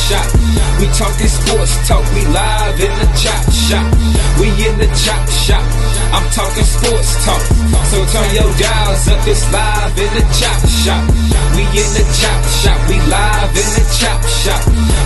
shop. We talking sports talk, we live in the chop shop. We in the chop shop. I'm talking sports talk. So turn your dials up, it's live in the chop shop. We in the chop shop, we live in the chop shop.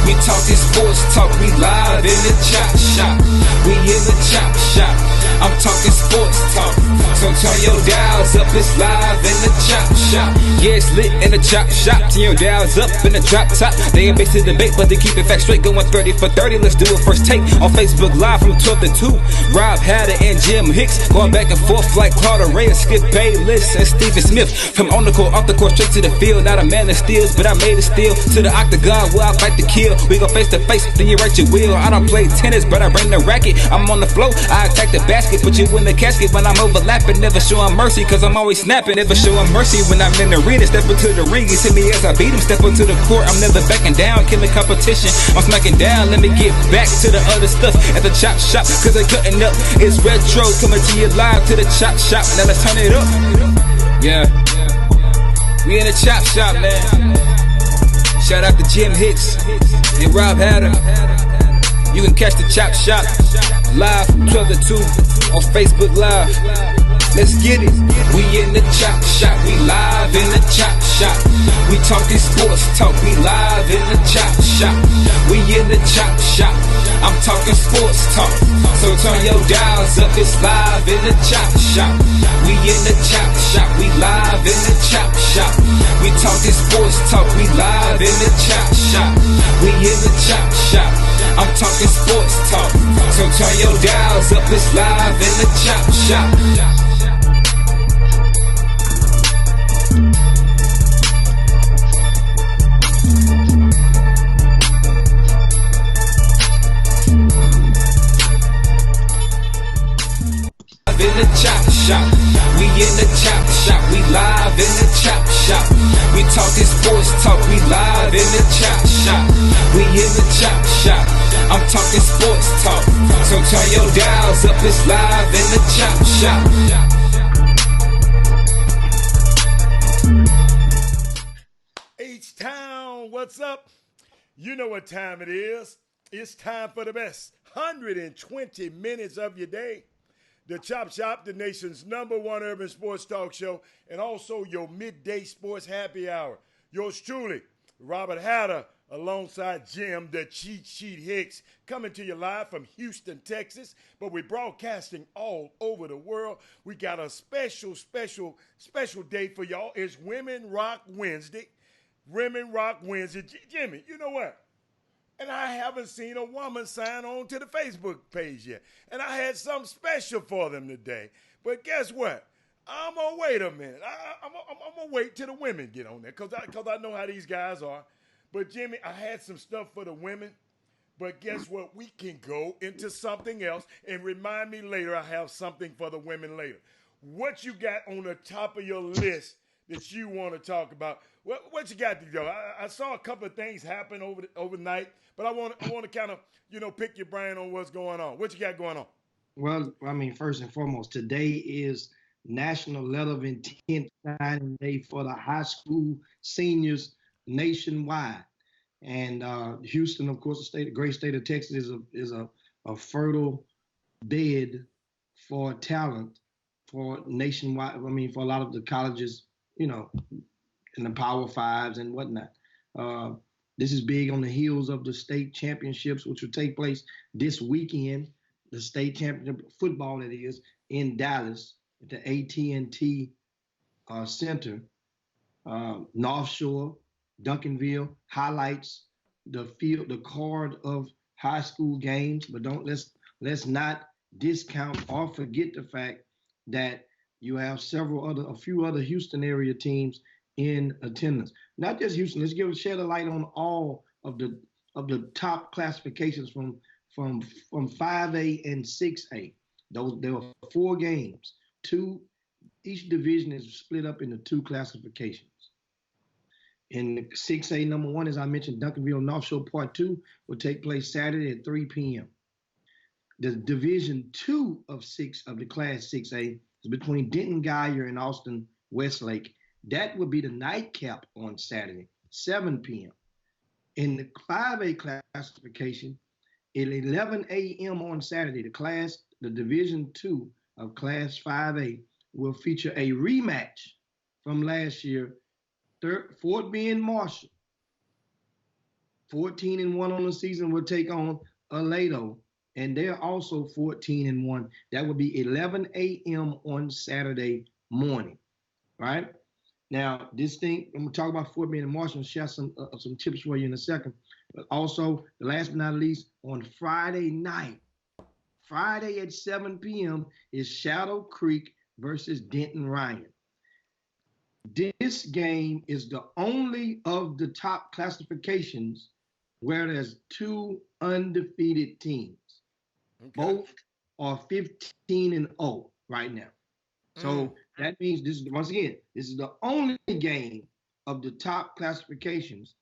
We talking sports talk, we live in the chop shop. We in the chop shop. I'm talking sports talk. So turn your dials up, it's live in the chop shop. Yeah, it's lit in the chop shop. Turn your dials up in the drop top. They ain't based the debate, but they keep it fact straight. Going 30 for 30, let's do a first take on Facebook Live from 12 to 2. Rob Hatter and Jim Hicks going back and forth like Claude Ray and Skip Bayless and Stephen Smith. From on the court, off the court, straight to the field. Not a man that steals, but I made it steal. To the octagon where I fight to kill. We go face to face, then you write your will. I don't play tennis, but I bring the racket. I'm on the floor, I attack the basket. Put you in the casket when I'm overlapping. Never showing mercy, cause I'm always snapping. Never showing mercy when I'm in the arena. Step into the ring, you see me as I beat him. Step into the court, I'm never backing down. Killing competition, I'm smacking down. Let me get back to the other stuff at the chop shop, cause they cutting up. It's retro, coming to you live to the chop shop. Now let's turn it up. Yeah, we in the chop shop, man. Shout out to Jim Hicks and Rob Hatter. You can catch the chop shop live from 12 to 2 on Facebook Live. Let's get it. We in the chop shop, we live in the chop shop. We talking sports talk, we live in the chop shop. We in the chop shop, I'm talking sports talk. So turn your dials up, it's live in the chop shop. We in the chop shop, we live in the chop shop. We talking sports talk, we live in the chop shop. We in the chop shop, I'm talking sports talk. So turn your dials up, it's live in the chop shop. In the chop shop, we in the chop shop, we live in the chop shop. We talking sports talk, we live in the chop shop. We in the chop shop, I'm talking sports talk. So turn your dials up, it's live in the chop shop. H-Town, what's up? You know what time it is. It's time for the best 120 minutes of your day. The Chop Shop, the nation's #1 urban sports talk show, and also your midday sports happy hour. Yours truly, Robert Hatter, alongside Jim, the Cheat Sheet Hicks, coming to you live from Houston, Texas. But we're broadcasting all over the world. We got a special day for y'all. It's Women Rock Wednesday. Women Rock Wednesday. Jimmy, you know what? And I haven't seen a woman sign on to the Facebook page yet. And I had something special for them today. But guess what? I'm going to wait a minute. I'm going to wait till the women get on there because I know how these guys are. But, Jimmy, I had some stuff for the women. But guess what? We can go into something else and remind me later I have something for the women later. What you got on the top of your list that you want to talk about? What you got to go? I saw a couple of things happen overnight. But I want to kind of, pick your brain on what's going on. What you got going on? Well, I mean, first and foremost, today is National Letter of Intent Signing Day for the high school seniors nationwide. And Houston, of course, the great state of Texas, is a fertile bed for talent for nationwide. I mean, for a lot of the colleges, in the Power Fives and whatnot. This is big on the heels of the state championships, which will take place this weekend. The state championship football, that is, in Dallas at the AT&T Center. North Shore, Duncanville highlights the card of high school games, but let's not discount or forget the fact that you have a few other Houston area teams in attendance. Not just Houston. Let's shed a light on all of the top classifications from 5A and 6A. There were 4 games. Each division is split up into 2 classifications. In 6A, number 1, as I mentioned, Duncanville North Shore Part 2 will take place Saturday at 3 p.m. The Division 2 of the Class 6A is between Denton Guyer and Austin Westlake. That would be the nightcap on Saturday, 7 p.m. In the 5A classification, at 11 a.m. on Saturday, the Division II of Class 5A will feature a rematch from last year. Fort Bend Marshall, 14-1 on the season, will take on Aledo, and they're also 14-1. That would be 11 a.m. on Saturday morning, right? Now, this thing, I'm going to talk about Fort Bend and Marshall and share some tips for you in a second. But also, the last but not least, on Friday night, Friday at 7 p.m. is Shadow Creek versus Denton Ryan. This game is the only of the top classifications where there's two undefeated teams. Okay. Both are 15-0 right now. So that means this is, once again, this is the only game of the top classifications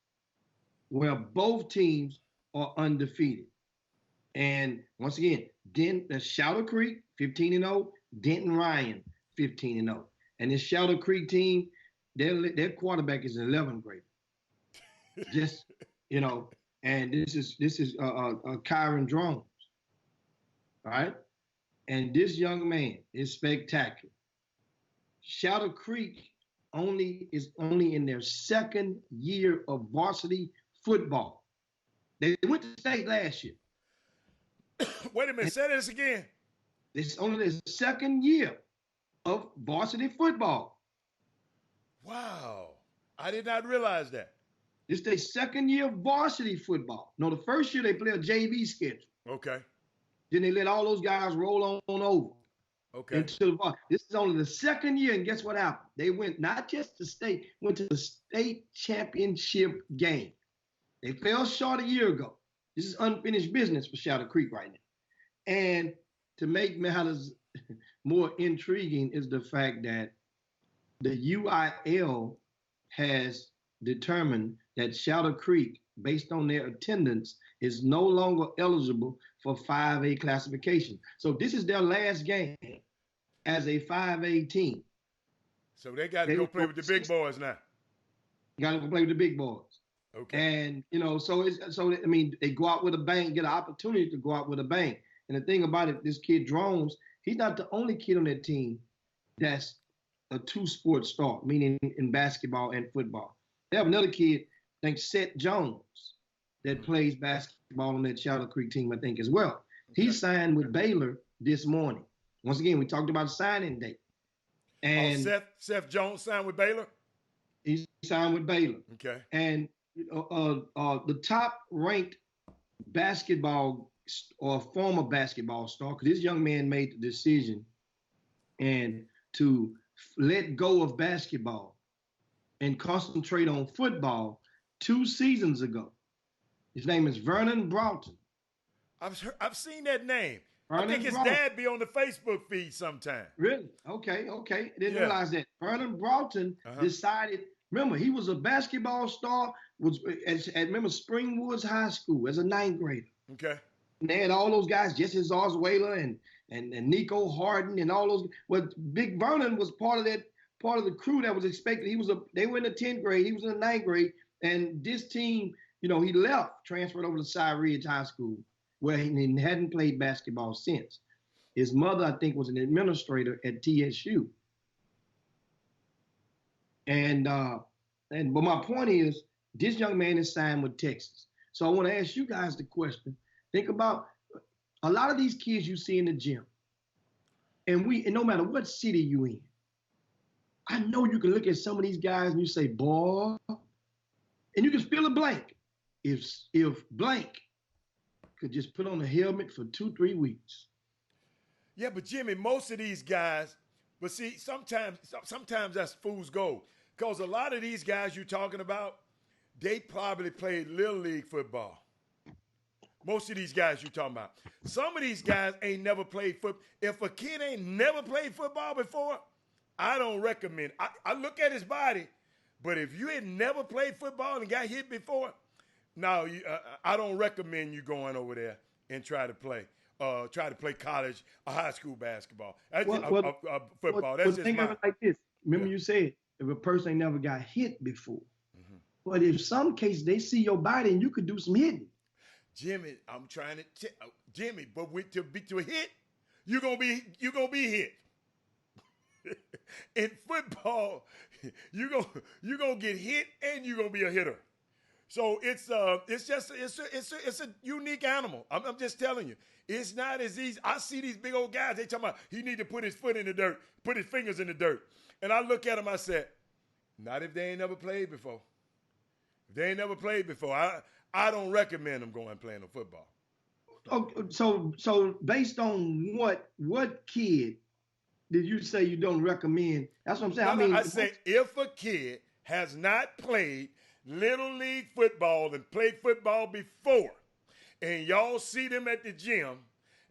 where both teams are undefeated. And once again, the Shadow Creek 15-0, Denton Ryan 15-0. And this Shadow Creek team, their quarterback is an 11th grader. Just, and this is Kyron Drones. All right? And this young man is spectacular. Shadow Creek is only in their second year of varsity football. They went to state last year. Wait a minute, say this again. This is only their second year of varsity football. Wow. I did not realize that. This is their second year of varsity football. No, the first year they play a JV schedule. Okay. Then they let all those guys roll on over. Okay. This is only the second year, and guess what happened? They went not just to state, went to the state championship game. They fell short a year ago. This is unfinished business for Shadow Creek right now. And to make matters more intriguing is the fact that the UIL has determined that Shadow Creek, based on their attendance, is no longer eligible for 5A classification. So this is their last game as a 5A team. So they got to go play with the big boys now. Got to go play with the big boys. Okay. And, they go out with a bang, get an opportunity to go out with a bang. And the thing about it, this kid Drones, he's not the only kid on that team that's a two-sport star, meaning in basketball and football. They have another kid, I think Seth Jones, that plays basketball on that Shadow Creek team, I think, as well. Okay. He signed with Baylor this morning. Once again, we talked about signing date. And Seth Jones signed with Baylor? He signed with Baylor. Okay. And the top-ranked basketball or former basketball star, because this young man made the decision and to let go of basketball and concentrate on football 2 seasons ago. His name is Vernon Broughton. I've seen that name. Vernon I think his Broughton. dad be on the Facebook feed sometime. Really? Okay. Didn't realize that. Vernon Broughton decided, remember, he was a basketball star, remember Springwoods High School as a 9th grader. Okay. And they had all those guys, Jesse Zarzuela and Nico Harden and all those. Well, Big Vernon was part of the crew that was expected. They were in the 10th grade, he was in the 9th grade, and this team, he left, transferred over to Cy Ridge High School, where he hadn't played basketball since. His mother, I think, was an administrator at TSU. But my point is, this young man is signed with Texas. So I want to ask you guys the question. Think about a lot of these kids you see in the gym, and no matter what city you in, I know you can look at some of these guys and you say, boy, and you can fill a blank. If blank could just put on a helmet for 2-3 weeks. Yeah, but Jimmy, most of these guys, but see, sometimes that's fool's gold. Because a lot of these guys you're talking about, they probably played Little League football. Most of these guys you're talking about. Some of these guys ain't never played football. If a kid ain't never played football before, I don't recommend. I look at his body, but if you ain't never played football and got hit before, no, I don't recommend you going over there and try to play college or high school basketball. Football. That's just think of it like this. Remember you said if a person ain't never got hit before, But in some cases, they see your body and you could do some hitting. Jimmy, I'm trying to Jimmy, but to hit, you're gonna be hit. In football, you gonna get hit and you're gonna be a hitter. So it's a unique animal. I'm just telling you, it's not as easy. I see these big old guys. They talking about he need to put his foot in the dirt, put his fingers in the dirt, and I look at them. I said, not if they ain't never played before. If they ain't never played before, I don't recommend them going and playing no football. Oh, so based on what kid did you say you don't recommend? That's what I'm saying. I say if a kid has not played Little League football and played football before, and y'all see them at the gym,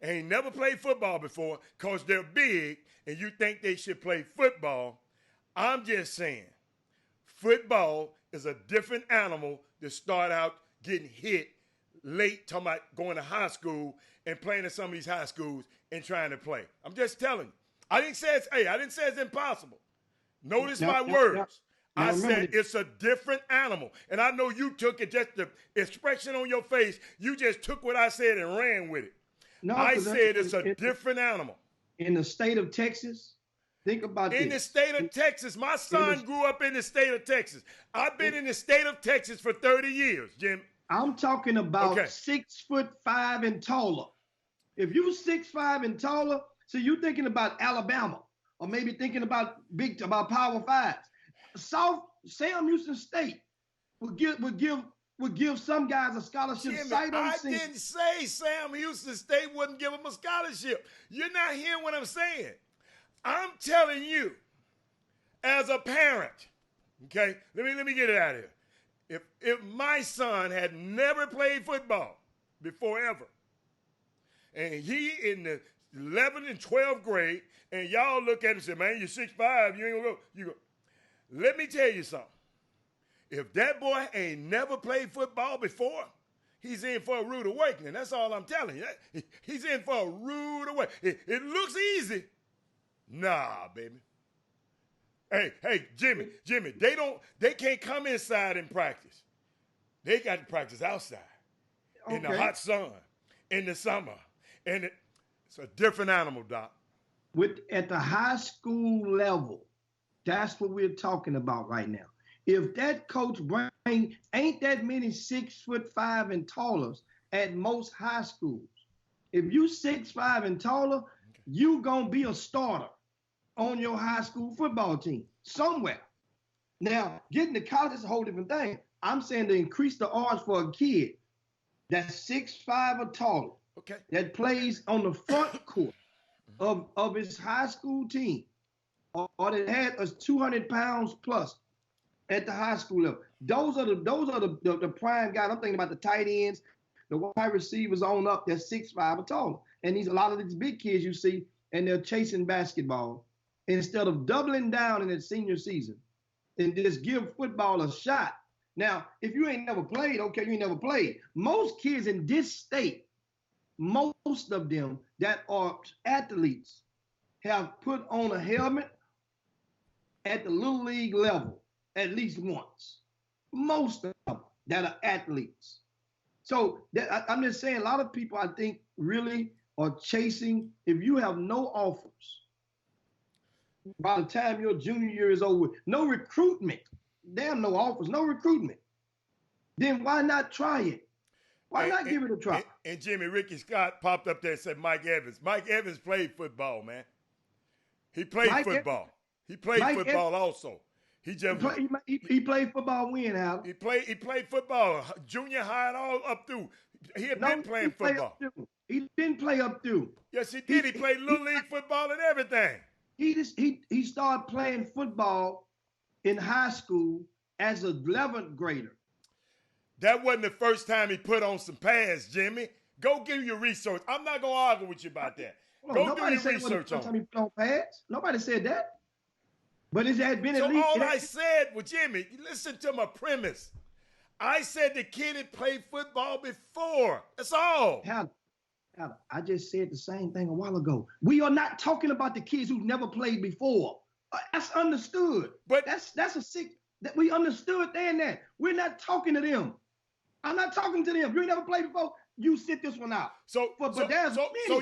ain't never played football before because they're big and you think they should play football, I'm just saying, football is a different animal to start out getting hit late, talking about going to high school and playing in some of these high schools and trying to play. I'm just telling you. I didn't say it's impossible. Notice my words. I said it's a different animal. And I know you took it, just the expression on your face, you just took what I said and ran with it. No, I said it's a different animal. In the state of Texas, think about this. In the state of Texas, my son grew up in the state of Texas. I've been in the state of Texas for 30 years, Jim. I'm talking about 6'5" and taller. If you 6'5" and taller, so you're thinking about Alabama, or maybe thinking about Power Fives. Sam Houston State would give some guys a scholarship. Jimmy, I didn't say Sam Houston State wouldn't give them a scholarship. You're not hearing what I'm saying. I'm telling you, as a parent, okay, let me get it out of here. If my son had never played football before ever, and he in the 11th and 12th grade, and y'all look at him and say, man, you're 6'5", you ain't gonna go. You go. Let me tell you something. If that boy ain't never played football before, he's in for a rude awakening. That's all I'm telling you. He's in for a rude awakening. It looks easy. Nah, baby. Hey, Jimmy, they can't come inside and practice. They got to practice outside in the hot sun, in the summer. And it's a different animal, Doc. At the high school level, that's what we're talking about right now. If that coach ain't that many 6'5" and taller at most high schools. If you 6'5" and taller, you gonna be a starter on your high school football team somewhere. Now, getting to college is a whole different thing. I'm saying to increase the odds for a kid that's 6'5" or taller, that plays on the front court of his high school team, or that had us 200 pounds plus at the high school level. Those are the prime guys. I'm thinking about the tight ends, the wide receivers on up. They're 6'5" or taller, and a lot of these big kids you see, and they're chasing basketball instead of doubling down in their senior season and just give football a shot. Now, if you ain't never played, okay, you ain't never played. Most kids in this state, most of them that are athletes, have put on a helmet at the little league level at least once. Most of them that are athletes. So I'm just saying, a lot of people, I think, really are chasing. If you have no offers by the time your junior year is over, no recruitment, damn, no offers, no recruitment, then why not try it? Why not give it a try? And Jimmy, Ricky Scott popped up there and said Mike Evans. Mike Evans played football, man. He played football. He played football also. He played football when, Al? He played football, junior high and all up through. He had been playing football. He didn't play up through. Yes, he did. He played little league football and everything. He started playing football in high school as an 11th grader. That wasn't the first time he put on some pads, Jimmy. Go do your research. I'm not going to argue with you about that. Go do your research on it. Nobody said that. But it had been at least. So all I said, well, Jimmy, listen to my premise. I said the kid had played football before. That's all. Hal, I just said the same thing a while ago. We are not talking about the kids who've never played before. That's understood. But that's a sick. That we understood that. We're not talking to them. I'm not talking to them. You ain't never played before. You sit this one out. So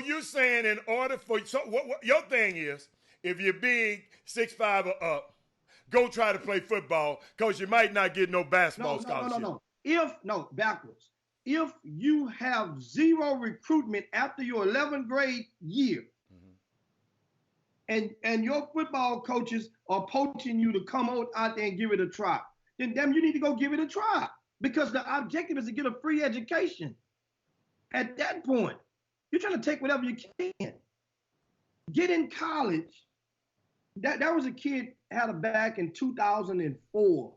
you're saying in order for what your thing is, if you're big 6'5" or up, go try to play football because you might not get no basketball scholarship. No, backwards. If you have zero recruitment after your 11th grade year, and your football coaches are poaching you to come out there and give it a try, then damn, you need to go give it a try. Because the objective is to get a free education. At that point, you're trying to take whatever you can. Get in college. That was a kid had a back in 2004.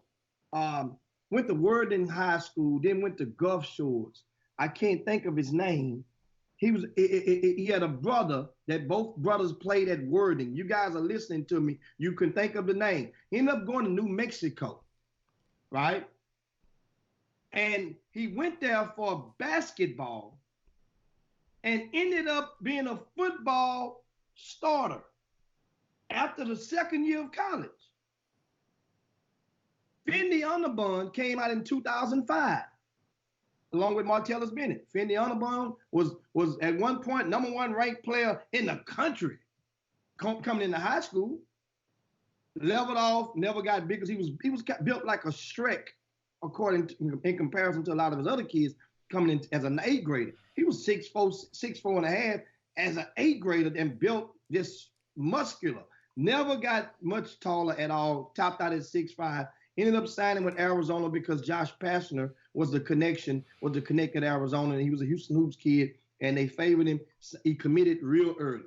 Went to Worthing High School, then went to Gulf Shores. I can't think of his name. He had a brother that both brothers played at Worthing. You guys are listening to me. You can think of the name. He ended up going to New Mexico, right? And he went there for basketball and ended up being a football starter after the second year of college. Fendi Underbun came out in 2005, along with Martellus Bennett. Fendi Underbun was at one point #1 ranked player in the country coming into high school. Leveled off, never got big because he was built like a Shrek, in comparison to a lot of his other kids coming in as an 8th grader. He was 6'4" and a half as an 8th grader and built this muscular. Never got much taller at all, topped out at 6'5". Ended up signing with Arizona because Josh Pastner was the connect at Arizona, and he was a Houston Hoops kid, and they favored him. He committed real early.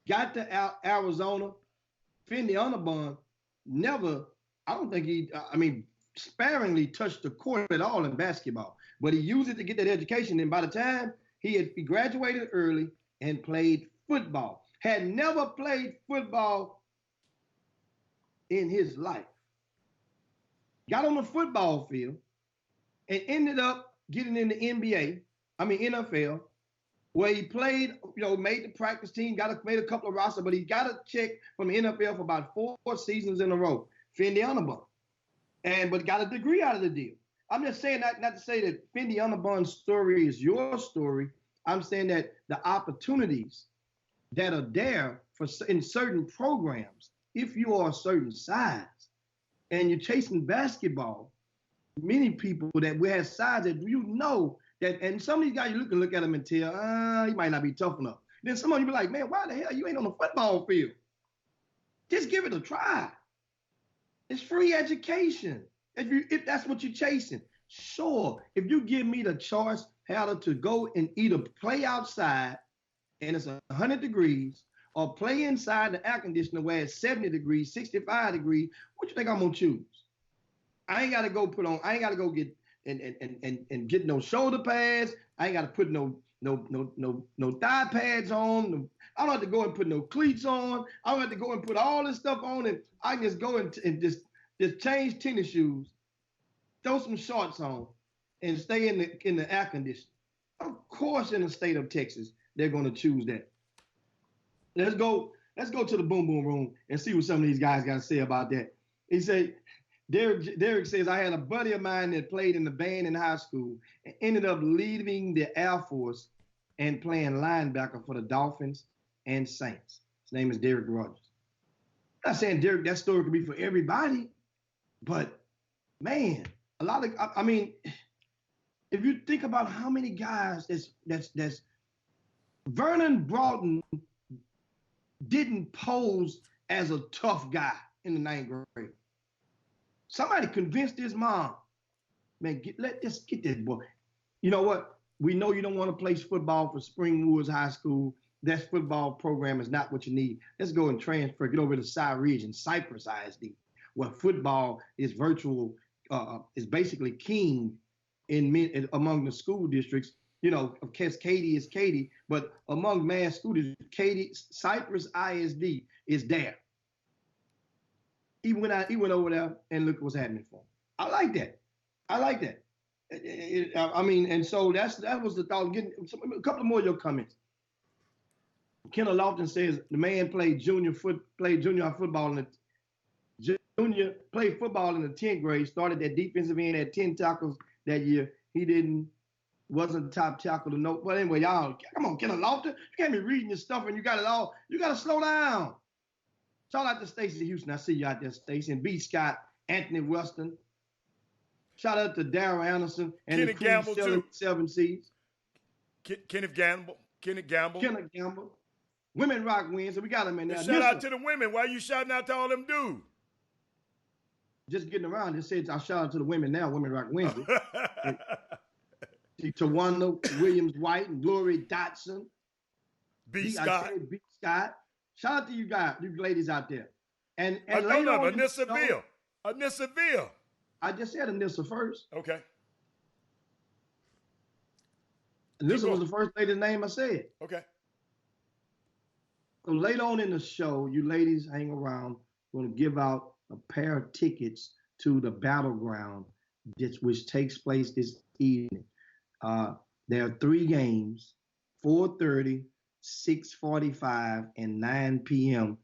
Got to Arizona. Fendi Underbun sparingly touched the court at all in basketball, but he used it to get that education. And by the time he graduated early and played football, had never played football in his life. Got on the football field and ended up getting in the NFL, where he played, made the practice team, made a couple of rosters, but he got a check from the NFL for about 4 seasons in a row. Fendi Underbun. But got a degree out of the deal. I'm just saying not to say that Fendi Underbun's story is your story. I'm saying that the opportunities that are there in certain programs, if you are a certain size and you're chasing basketball, many people that we have size that that, and some of these guys you can look at them and tell, he might not be tough enough. Then some of you be like, man, why the hell you ain't on the football field? Just give it a try. It's free education. If that's what you're chasing, sure. If you give me the choice, Hatter, to go and either play outside and it's 100 degrees, or play inside the air conditioner where it's 70 degrees, 65 degrees, what you think I'm gonna choose? I ain't gotta go get and get no shoulder pads. I ain't gotta put no thigh pads on. I don't have to go and put no cleats on. I don't have to go and put all this stuff on, and I can just go and just change tennis shoes, throw some shorts on, and stay in the air conditioner. Of course, in the state of Texas, they're gonna choose that. Let's go to the boom boom room and see what some of these guys got to say about that. He said, Derek says, I had a buddy of mine that played in the band in high school and ended up leaving the Air Force and playing linebacker for the Dolphins and Saints. His name is Derek Rogers. I'm not saying, Derek, that story could be for everybody, but man, if you think about how many guys that's Vernon Broughton didn't pose as a tough guy in the 9th grade. Somebody convinced his mom, man, let's get this boy. You know what? We know you don't want to play football for Spring Woods High School. That football program is not what you need. Let's go and transfer, get over to Cy Ridge and Cypress ISD, where football is is basically king among the school districts. Of course, Katy is Katy, but among mass school districts, Cypress ISD is there. He went over there and look what's happening for him. I like that. And so that was the thought. Getting a couple more of your comments. Kendall Lofton says the man played junior high football in the Junior played football in the 10th grade, started that defensive end at 10 tackles that year. He wasn't top tackle to know. But anyway, y'all, come on, Kenneth Lofton. You can't be reading your stuff and you got it all. You got to slow down. Shout out to Stacey Houston. I see you out there, Stacey. And B. Scott, Anthony Weston. Shout out to Daryl Anderson and Kenneth the Gamble, crew too. 7 Seeds. Kenneth Gamble. Kenneth Gamble. Women Rock wins, so we got them in there. Shout out to the women. Why you shouting out to all them dudes? Just getting around. Just said I shout out to the women now. Women Rock Wednesday. Tawanda Williams White and Glory Dotson. B. Scott. B. Scott. Shout out to you guys, you ladies out there. And Anissa Ville. Anissa Ville. I just said Anissa first. Okay. Anissa was the first lady's name I said. Okay. So later on in the show, you ladies hang around. We're going to give out a pair of tickets to the Battleground, which takes place this evening. There are 3 games, 4:30, 6:45, and 9 p.m.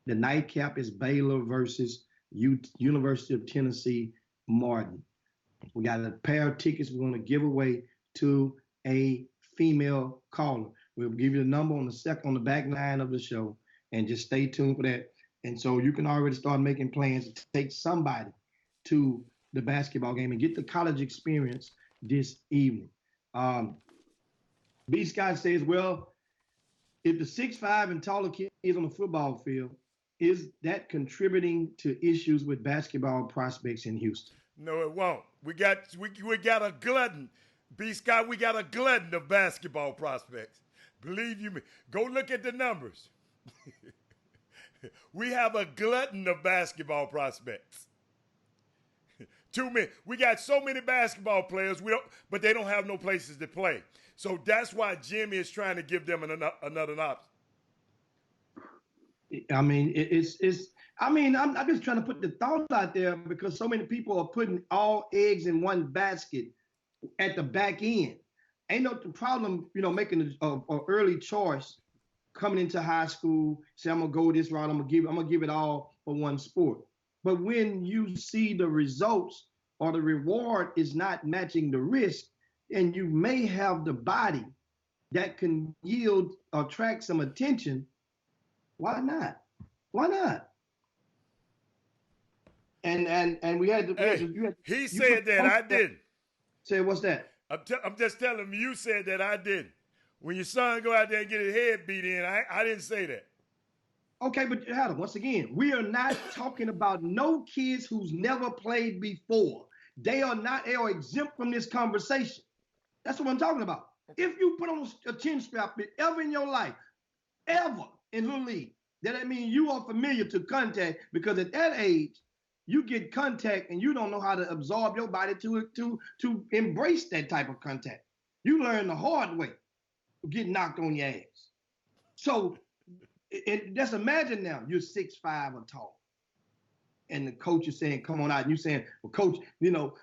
The nightcap is Baylor versus University of Tennessee Martin. We got a pair of tickets we're going to give away to a female caller. We'll give you the number on the back line of the show, and just stay tuned for that. And so you can already start making plans to take somebody to the basketball game and get the college experience this evening. B. Scott says, well, if the 6'5" and taller kid is on the football field, is that contributing to issues with basketball prospects in Houston? No, it won't. We got a glutton. B. Scott, we got a glutton of basketball prospects. Believe you me. Go look at the numbers. We have a glutton of basketball prospects. Too many. We got so many basketball players, but they don't have no places to play. So that's why Jimmy is trying to give them another option. I mean, I'm just trying to put the thought out there because so many people are putting all eggs in one basket at the back end. Ain't no problem, making a early choice coming into high school. Say, I'm gonna go this route. I'm gonna give it all for one sport. But when you see the results or the reward is not matching the risk, and you may have the body that can attract some attention, why not? Why not? And we had to. He said that I didn't. Say what's that? I'm just telling him you said that I didn't. When your son go out there and get his head beat in, I didn't say that. Okay, but Adam, once again, we are not talking about no kids who's never played before. They are exempt from this conversation. That's what I'm talking about. If you put on a chin strap ever in your life, ever in Little League, that means you are familiar to contact, because at that age, you get contact and you don't know how to absorb your body to embrace that type of contact. You learn the hard way, get knocked on your ass. So just imagine now you're 6'5" or tall, and the coach is saying, "Come on out." And you saying, "Well, coach,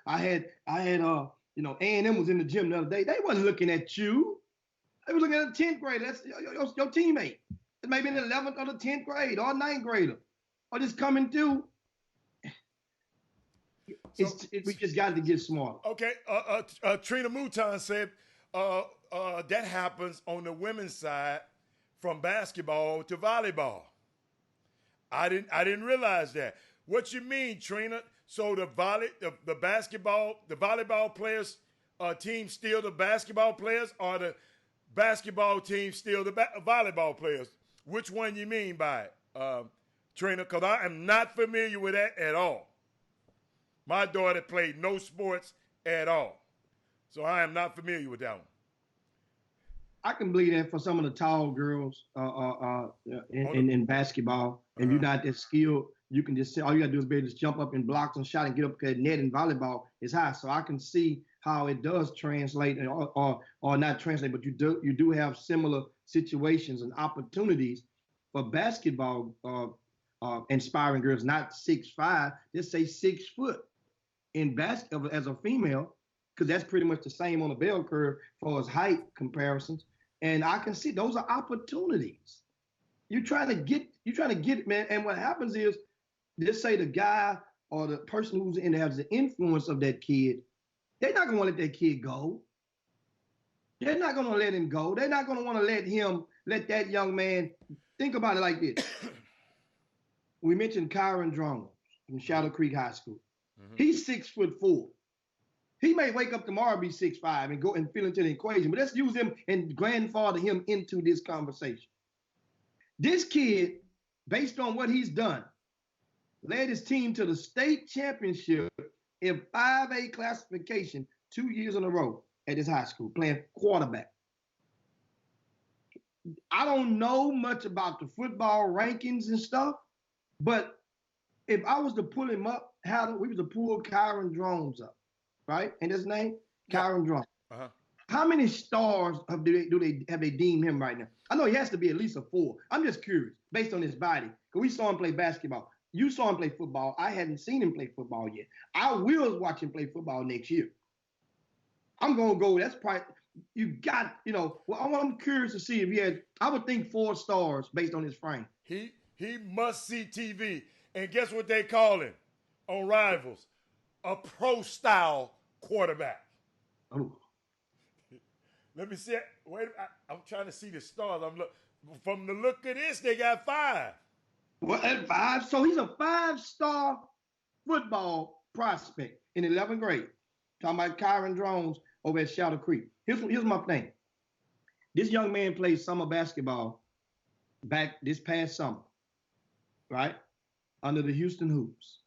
I had A&M was in the gym the other day. They wasn't looking at you. They were looking at a 10th grader. That's your teammate. Maybe in the 11th or the 10th grade or 9th grader, or just coming through." We just got to get smarter. Okay. Trina Mouton said that happens on the women's side from basketball to volleyball. I didn't realize that. What you mean, Trina? So the volleyball players team steal the basketball players, or the basketball team steal the volleyball players? Which one you mean by it, Trina? Because I am not familiar with that at all. My daughter played no sports at all, so I am not familiar with that one. I can believe that for some of the tall girls in basketball, and you're not that skilled, you can just say all you gotta do is be able to jump up and block some shot and get up, because net in volleyball is high. So I can see how it does translate or not translate, but you do have similar situations and opportunities for basketball inspiring girls, not 6'5", just say 6 foot in basketball as a female, because that's pretty much the same on the bell curve for as height comparisons. And I can see those are opportunities. You're trying to get it, man. And what happens is Just say the guy or the person who's in there has the influence of that kid, they're not going to let that kid go. They're not going to let him go. They're not going to want to let that young man. Think about it like this. We mentioned Kyron Drones from Shadow Creek High School. Mm-hmm. He's 6'4". He may wake up tomorrow be 6'5" and go and fit into the equation, but let's use him and grandfather him into this conversation. This kid, based on what he's done, led his team to the state championship in 5A classification 2 years in a row at his high school, playing quarterback. I don't know much about the football rankings and stuff, but if I was to pull him up, we was to pull Kyron Drones up, right? And his name, Kyron Drones. Uh-huh. How many stars have they deemed him right now? I know he has to be at least a 4. I'm just curious, based on his body, because we saw him play basketball. You saw him play football. I hadn't seen him play football yet. I will watch him play football next year. I'm going to go. That's probably, I'm curious to see if he had, I would think 4 stars based on his frame. He must see TV. And guess what they call him on Rivals? A pro-style quarterback. Oh. Let me see. Wait, I'm trying to see the stars. From the look of this, they got 5. What, at 5? So he's a 5-star football prospect in 11th grade. Talking about Kyron Drones over at Shadow Creek. Here's my thing. This young man played summer basketball back this past summer, right? Under the Houston Hoops.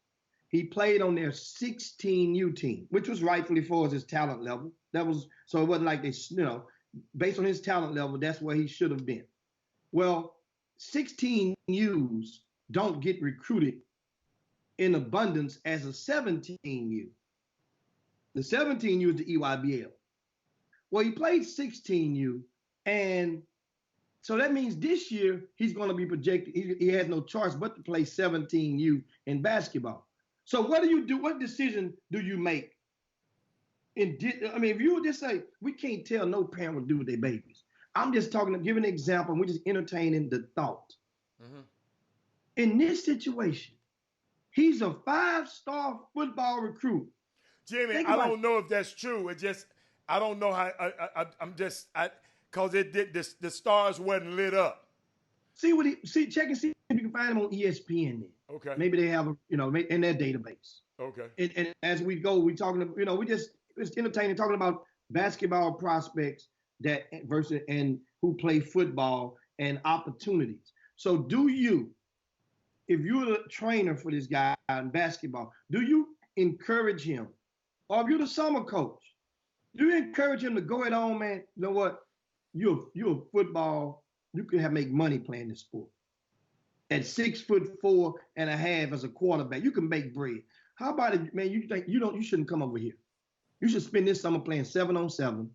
He played on their 16U team, which was rightfully for his talent level. So it wasn't like they, based on his talent level, that's where he should have been. Well, 16Us don't get recruited in abundance as a 17U. The 17U is the EYBL. Well, he played 16U, and so that means this year he's going to be projected. He has no choice but to play 17U in basketball. So what do you do? What decision do you make? If you would just say, we can't tell no parent what to do with their babies. I'm just giving an example, and we're just entertaining the thought. Mm-hmm. In this situation, he's a 5-star football recruit. Jimmy, I don't know if that's true. It just, I don't know how, because the stars wasn't lit up. Check and see if you can find him on ESPN then. Okay. Maybe they have, in their database. Okay. And as we go, we talking, it's entertaining talking about basketball prospects versus and who play football and opportunities. So if you're the trainer for this guy in basketball, do you encourage him? Or if you're the summer coach, do you encourage him to go it on, man? You know what? You're a football. You can make money playing this sport. At 6'4.5" as a quarterback, you can make bread. How about it, man? You think you shouldn't come over here. You should spend this summer playing 7-on-7,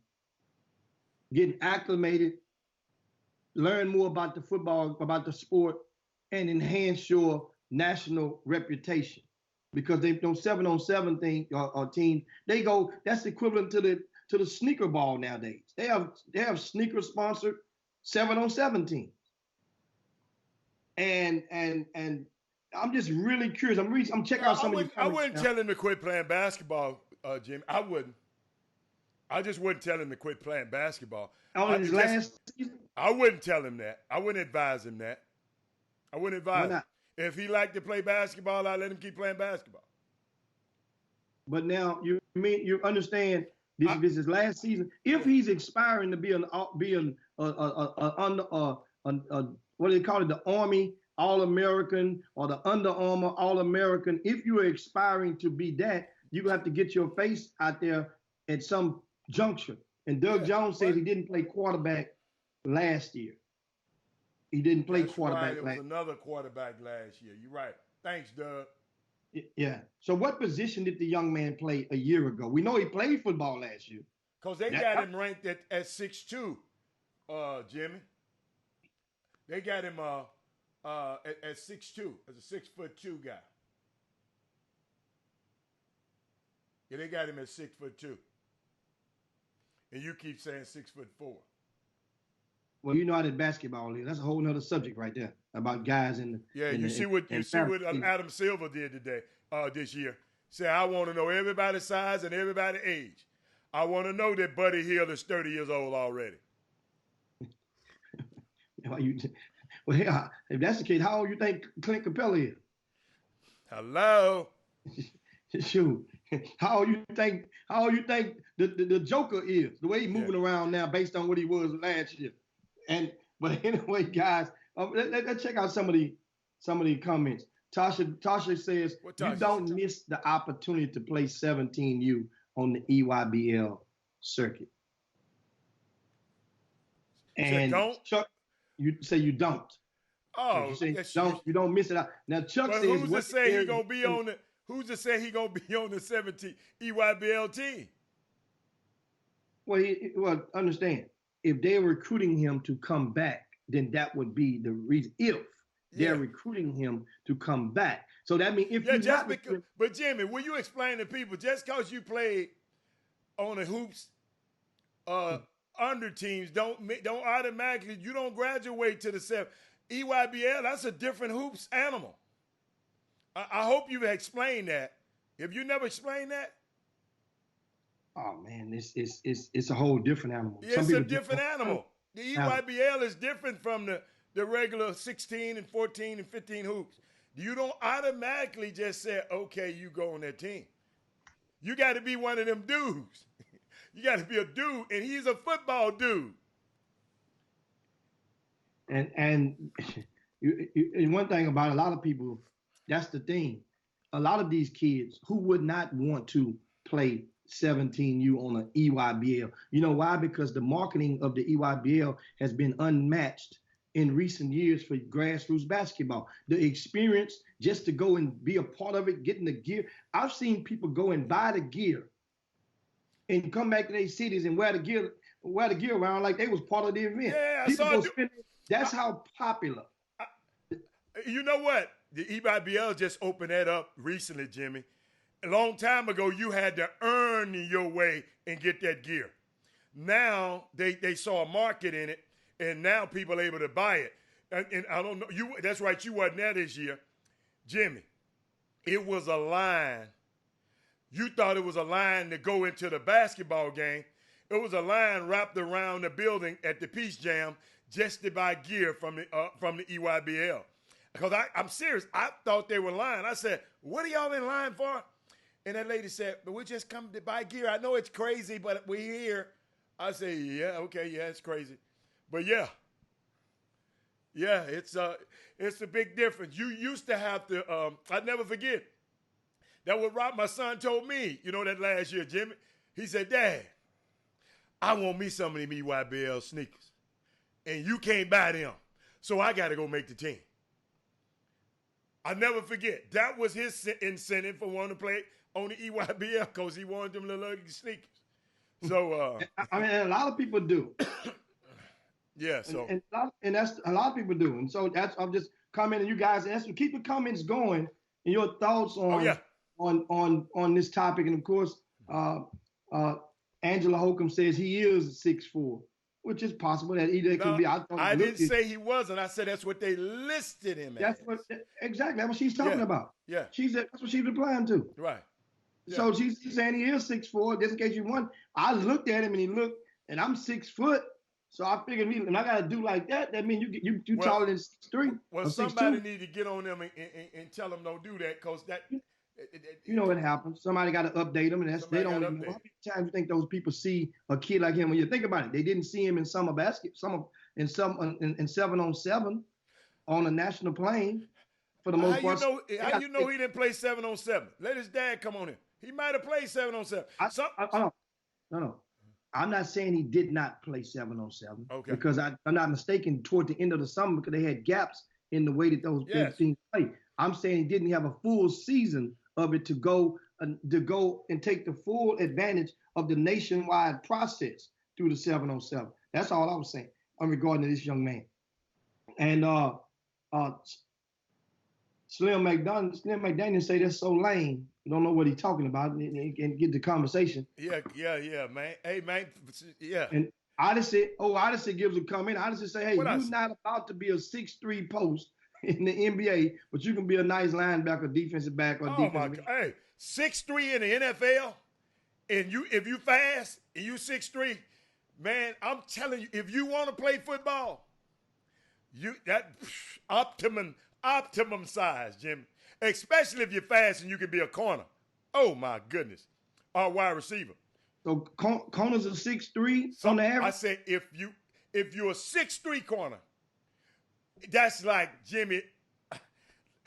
getting acclimated, learn more about the football, about the sport, and enhance your national reputation. Because they don't 7-on-7 thing or team, they go, that's equivalent to the sneaker ball nowadays. They have sneaker sponsored 7-on-7 teams. And I'm just really curious. I'm checking out some of these. I wouldn't tell him to quit playing basketball, Jim. I wouldn't. I just wouldn't tell him to quit playing basketball. I wouldn't tell him that. I wouldn't advise him that. I wouldn't advise him. If he liked to play basketball, I'd let him keep playing basketball. But now you understand this is last season. If he's expiring to be what do they call it, the Army All-American or the Under Armour All-American, if you are expiring to be that, you're going to have to get your face out there at some juncture. And Doug Jones says he didn't play quarterback last year. He didn't play quarterback. Right. It was another quarterback last year. You're right. Thanks, Doug. Yeah. So what position did the young man play a year ago? We know he played football last year. Because they got him ranked at 6'2", Jimmy. They got him at 6'2", as a 6'2" guy. Yeah, they got him at 6'2". And you keep saying 6'4". Well, you know how that basketball is. That's a whole nother subject right there about guys in the Yeah, in you the see what in Adam Silver did today, this year. Say, I want to know everybody's size and everybody's age. I want to know that Buddy Hill is 30 years old already. well, well, yeah, if that's the case, how old you think Clint Capella is? Hello. Shoot, how old you think the Joker is? The way he's moving around now, based on what he was last year. And but anyway, guys, let's check out some of the comments. Tasha says you don't miss the opportunity to play 17U on the EYBL circuit. And Chuck, you say you don't. Oh, you don't miss it out. Now Chuck says, who's to say he gonna be on the? Who's to say he gonna be on the 17 EYBL team? Well, understand, if they're recruiting him to come back, then that would be the reason. If they're recruiting him to come back, so that means if but Jimmy, will you explain to people just because you played on the hoops under teams don't automatically you don't graduate to the 7 EYBL? That's a different hoops animal. I hope you've explained that. If you never explained that, oh man, it's a whole different animal. Yeah, it's a different animal. The EYBL is different from the regular 16 and 14 and 15 hoops. You don't automatically just say, okay, you go on that team. You got to be one of them dudes. You got to be a dude, and he's a football dude. And one thing about a lot of people, that's the thing. A lot of these kids who would not want to play 17U on an EYBL. You know why? Because the marketing of the EYBL has been unmatched in recent years for grassroots basketball. The experience just to go and be a part of it, getting the gear. I've seen people go and buy the gear and come back to their cities and wear the gear around like they was part of the event. Yeah, that's how popular. You know what? The EYBL just opened that up recently, Jimmy. A long time ago, you had to earn your way and get that gear. Now they saw a market in it, and now people are able to buy it. And I don't know, that's right, you wasn't there this year. Jimmy, it was a line. You thought it was a line to go into the basketball game. It was a line wrapped around the building at the Peace Jam just to buy gear from the EYBL. Because I'm serious. I thought they were lying. I said, what are y'all in line for? And that lady said, but we just come to buy gear. I know it's crazy, but we're here. I said, yeah, okay, yeah, it's crazy. But yeah, it's a big difference. You used to have to, I'd never forget. That what my son told me, that last year, Jimmy. He said, Dad, I want me some of them EYBL sneakers. And you can't buy them. So I got to go make the team. I never forget. That was his incentive for wanting to play on the EYBL because he wanted them little ugly sneakers. So I mean, a lot of people do. Yeah. So and that's a lot of people do. And so I'm just commenting. You guys, keep the comments going and your thoughts on this topic. And of course, Angela Holcomb says he is 6'4", which is possible that either could be. I didn't say he wasn't. I said that's what they listed him as. Exactly. That's what she's talking about. Yeah. That's what she's replying to. Right. Yeah. So she's saying he is 6'4". Just in case you want, I looked at him and he looked, and I'm 6 foot. So I figured, and I gotta do like that. That means you taller than 6'3". Well, somebody need to get on them and tell them don't do that, because that. You know what happens. Somebody got to update them, and they don't even know. How many times you think those people see a kid like him? When you think about it, they didn't see him in summer basket, in 7-on-7 on a national plane for the most part. How you know he didn't play 7-on-7? Let his dad come on in. He might have played 7-on-7. No. I'm not saying he did not play 7-on-7. Okay. Because I'm not mistaken, toward the end of the summer, because they had gaps in the way that those teams play. I'm saying he didn't have a full season of it to go and take the full advantage of the nationwide process through the 7-on-7. That's all I was saying regarding this young man. And Slim McDaniel say that's so lame. You don't know what he's talking about and get the conversation. Yeah, man. Hey, man. Yeah. Odyssey gives a comment. Odyssey say, hey, What I you're say? not about to be a 6'3" post in the NBA, but you can be a nice linebacker, defensive back, or Oh my defensive God! end. Hey, 6'3" in the NFL, and if you fast and you 6'3", man, I'm telling you, if you want to play football, you that optimum size, Jimmy. Especially if you're fast and you can be a corner. Oh my goodness, or wide receiver. So corners are 6'3" on Some the I average. say if you're a 6'3" corner, that's like Jimmy.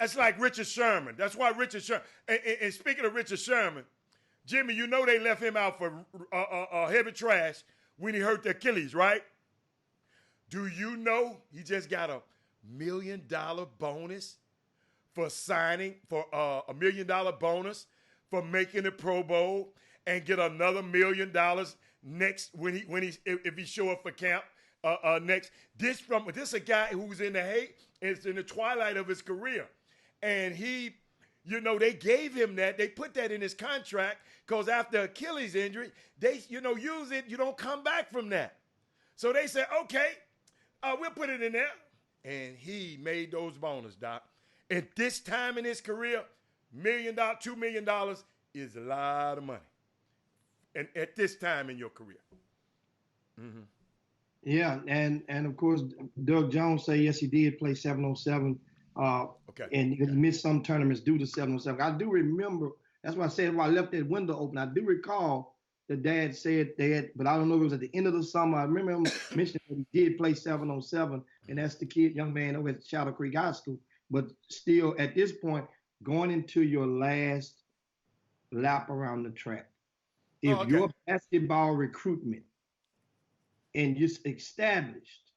That's like Richard Sherman. That's why Richard Sherman. And speaking of Richard Sherman, Jimmy, you know they left him out for heavy trash when he hurt the Achilles, right? Do you know he just got $1 million bonus for signing for $1 million bonus for making the Pro Bowl and get another $1 million next if he show up for camp next. This a guy who's in the hate. It's in the twilight of his career, and they gave him that. They put that in his contract because after Achilles injury, they use it. You don't come back from that. So they said, okay, we'll put it in there. And he made those bonus, Doc. At this time in his career, $1 million, $2 million is a lot of money. And at this time in your career. Mm-hmm. Yeah, and of course, Doug Jones say yes, he did play 707. Okay. And he missed some tournaments due to 707. I do remember. That's why I said why I left that window open. I do recall the dad said they had, but I don't know if it was at the end of the summer. I remember him mentioning that he did play 707, and that's the young man over at Shadow Creek High School. But still, at this point, going into your last lap around the track, if your basketball recruitment and just established,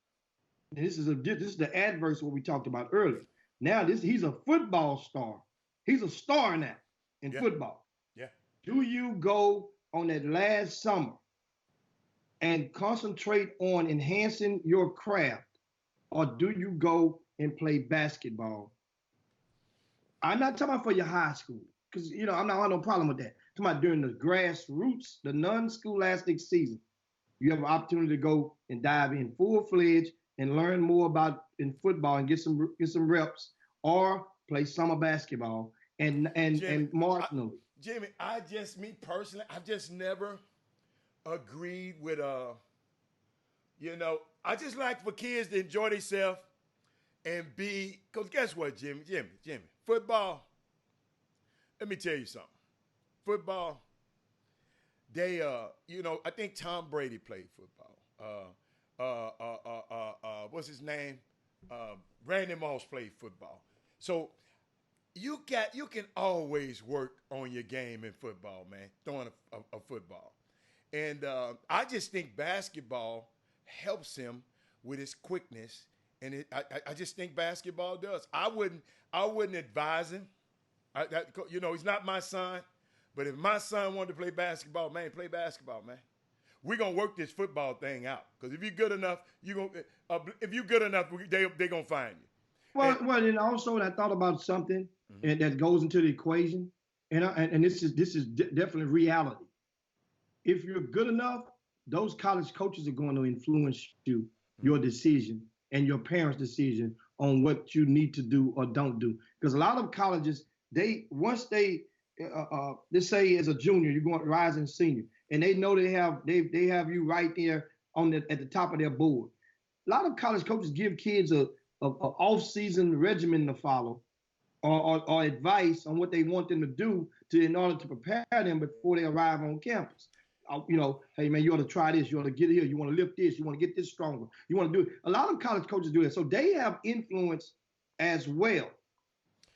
and this is the adverse what we talked about earlier. Now he's a football star. He's a star now in football. Yeah. Do you go on that last summer and concentrate on enhancing your craft, or do you go and play basketball? I'm not talking about for your high school, because I'm not having no problem with that. I'm talking about during the grassroots, the non-scholastic season. You have an opportunity to go and dive in full-fledged and learn more about in football and get some reps, or play summer basketball and marginally. Jimmy, me personally, I've just never agreed with I just like for kids to enjoy themselves and because guess what, Jimmy, football. Let me tell you something. Football. They I think Tom Brady played football. What's his name? Randy Moss played football. So you can always work on your game in football, man, throwing a football. And I just think basketball helps him with his quickness, and I just think basketball does. I wouldn't advise him. He's not my son, but if my son wanted to play basketball, man, play basketball, man. We're gonna work this football thing out, because if you're good enough, they're gonna find you. Well, and also I thought about something and that goes into the equation, and this is definitely reality. If you're good enough, those college coaches are going to influence your decision and your parents' decision on what you need to do or don't do. Because a lot of colleges, let's say as a junior, you're going rising senior, and they know they have you right there at the top of their board. A lot of college coaches give kids a off-season regimen to follow, or advice on what they want them to do in order to prepare them before they arrive on campus. Hey man, you ought to try this. You ought to get here. You want to lift this. You want to get this stronger. You want to do it. A lot of college coaches do that, so they have influence as well.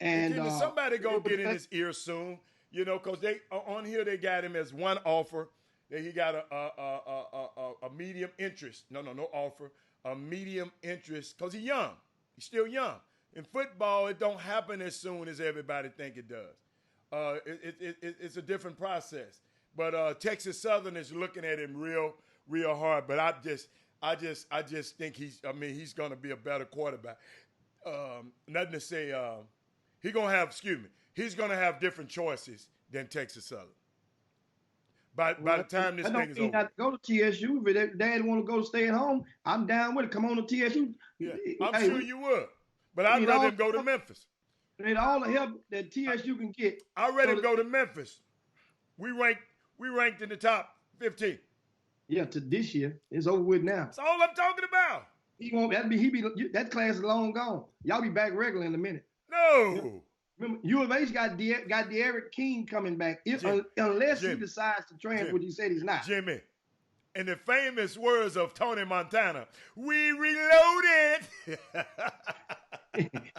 And somebody gonna get in his ear soon, because they on here they got him as one offer. That he got a medium interest. No offer. A medium interest, because he's young. He's still young. In football, it don't happen as soon as everybody think it does. It's a different process. But Texas Southern is looking at him real hard. But I just think he's going to be a better quarterback. Nothing to say. He's going to have different choices than Texas Southern. by the time this I thing don't is mean over. not to go to TSU. If dad want to go stay at home, I'm down with it. Come on to TSU. Yeah, I'm Hey, sure you would. But I'd need rather all him go to the- Memphis. need all the help that TSU can get. I'd rather So him that- go to Memphis. We ranked in the top 15. Yeah, to this year. It's over with now. That's all I'm talking about. He won't that class is long gone. Y'all be back regular in a minute. No. Remember, U of H got De'Aaron King coming back. Unless he Jim. decides to transfer, Jim. which he said he's not. Jimmy, in the famous words of Tony Montana, we reloaded.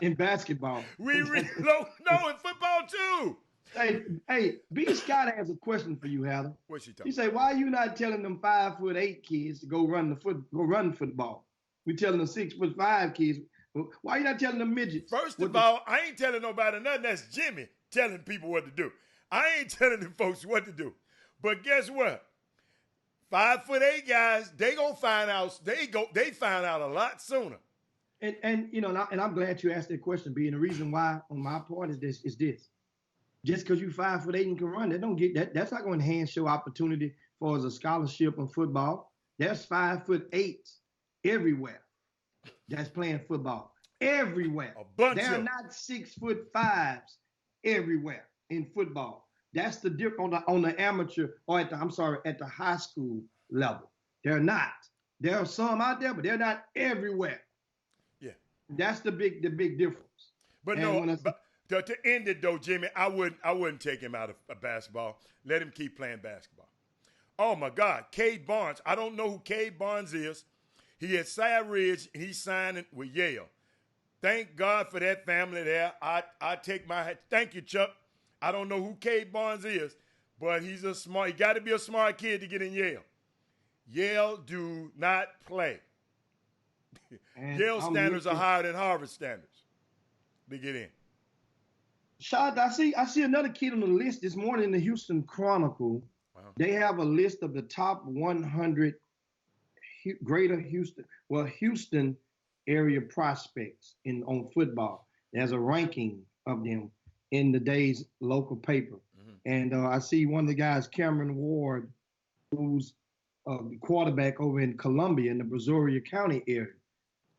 In basketball. We reload. No, in football too. Hey, B. Scott has a question for you, Howard. What's she He talking? said, "Why are you not telling them 5'8" kids to go run football? We telling them 6'5" kids. Why are you not telling them midgets?" First of all, I ain't telling nobody nothing. That's Jimmy telling people what to do. I ain't telling them folks what to do. But guess what? 5'8" guys, they gonna find out. They find out a lot sooner. And you know, and I'm glad you asked that question, B. And the reason why, on my part, is this: just because you 5'8" and can run, that don't get that. That's not going to enhance your opportunity for as a scholarship in football. There's 5'8" everywhere that's playing football. Everywhere. A bunch They're of not 6'5" everywhere in football. That's the difference on the amateur or at the high school level. They're not. There are some out there, but they're not everywhere. Yeah. That's the big difference. But And no, to end it though, Jimmy, I wouldn't take him out of basketball. Let him keep playing basketball. Oh my God, Cade Barnes. I don't know who Cade Barnes is. He at Sad Ridge. He's signing with Yale. Thank God for that family there. I take my hat. Thank you, Chuck. I don't know who Cade Barnes is, but he got to be a smart kid to get in Yale. Yale do not play. And Yale I'm standards are looking- higher than Harvard standards to get in. Shad, I see another kid on the list this morning in the Houston Chronicle. Wow. They have a list of the top 100 greater Houston area prospects on football. There's a ranking of them in the day's local paper. Mhm. And I see one of the guys, Cameron Ward, who's the quarterback over in Columbia in the Brazoria County area.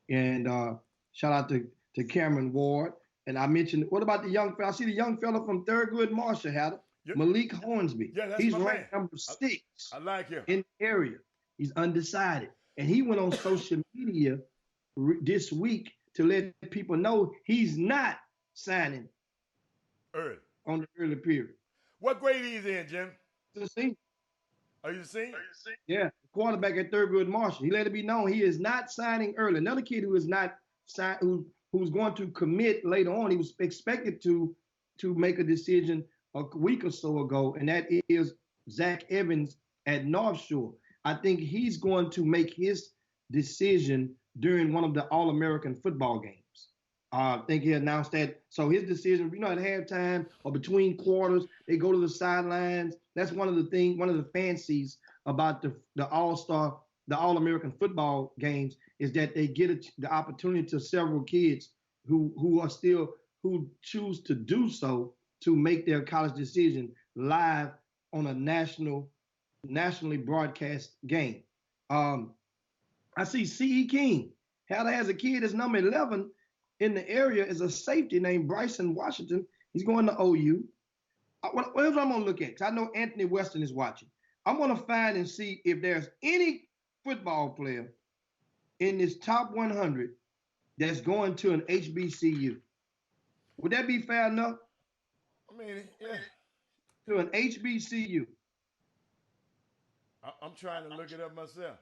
And shout out to Cameron Ward. And I mentioned, what about the young fella? I see the young fella from Thurgood Marshall, had Yep. Malik Hornsby. Yeah, that's He's my ranked man. number 6 I like him. in the area. He's undecided. And he went on social media this week to let people know he's not signing Early. on the early period. What grade he's in, Jim? He's a senior. Are you seeing? Yeah, quarterback at Thurgood Marshall. He let it be known he is not signing early. Another kid who is not who's going to commit later on. He was expected to make a decision a week or so ago, and that is Zach Evans at North Shore. I think he's going to make his decision during one of the All-American football games. I think he announced that. So his decision, at halftime or between quarters, they go to the sidelines. That's one of the fancies about the All-Star, the All-American football games is that they get the opportunity to several kids who choose to do so to make their college decision live on a nationally broadcast game. I see C.E. King. Howard has a kid that's number 11 in the area is a safety named Bryson Washington. He's going to OU. What I'm going to look at? Because I know Anthony Weston is watching. I'm going to find and see if there's any football player in this top 100 that's going to an HBCU. Would that be fair enough? I mean, yeah. To an HBCU. I'm trying to look it up myself.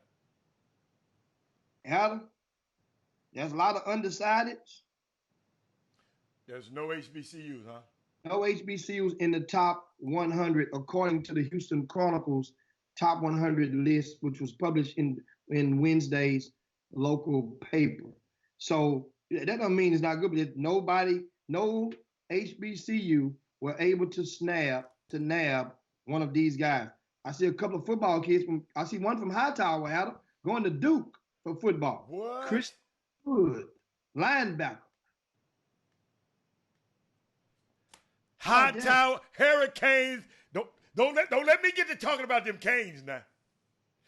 Howard, there's a lot of undecideds. There's no HBCUs, huh? No HBCUs in the top 100, according to the Houston Chronicle's top 100 list, which was published in Wednesday's local paper. So that doesn't mean it's not good, but no HBCU were able to nab one of these guys. I see a couple of football kids I see one from Hightower, Adam, going to Duke for football. What? Chris Wood, linebacker. Hightower Hurricanes. Don't let me get to talking about them Canes now.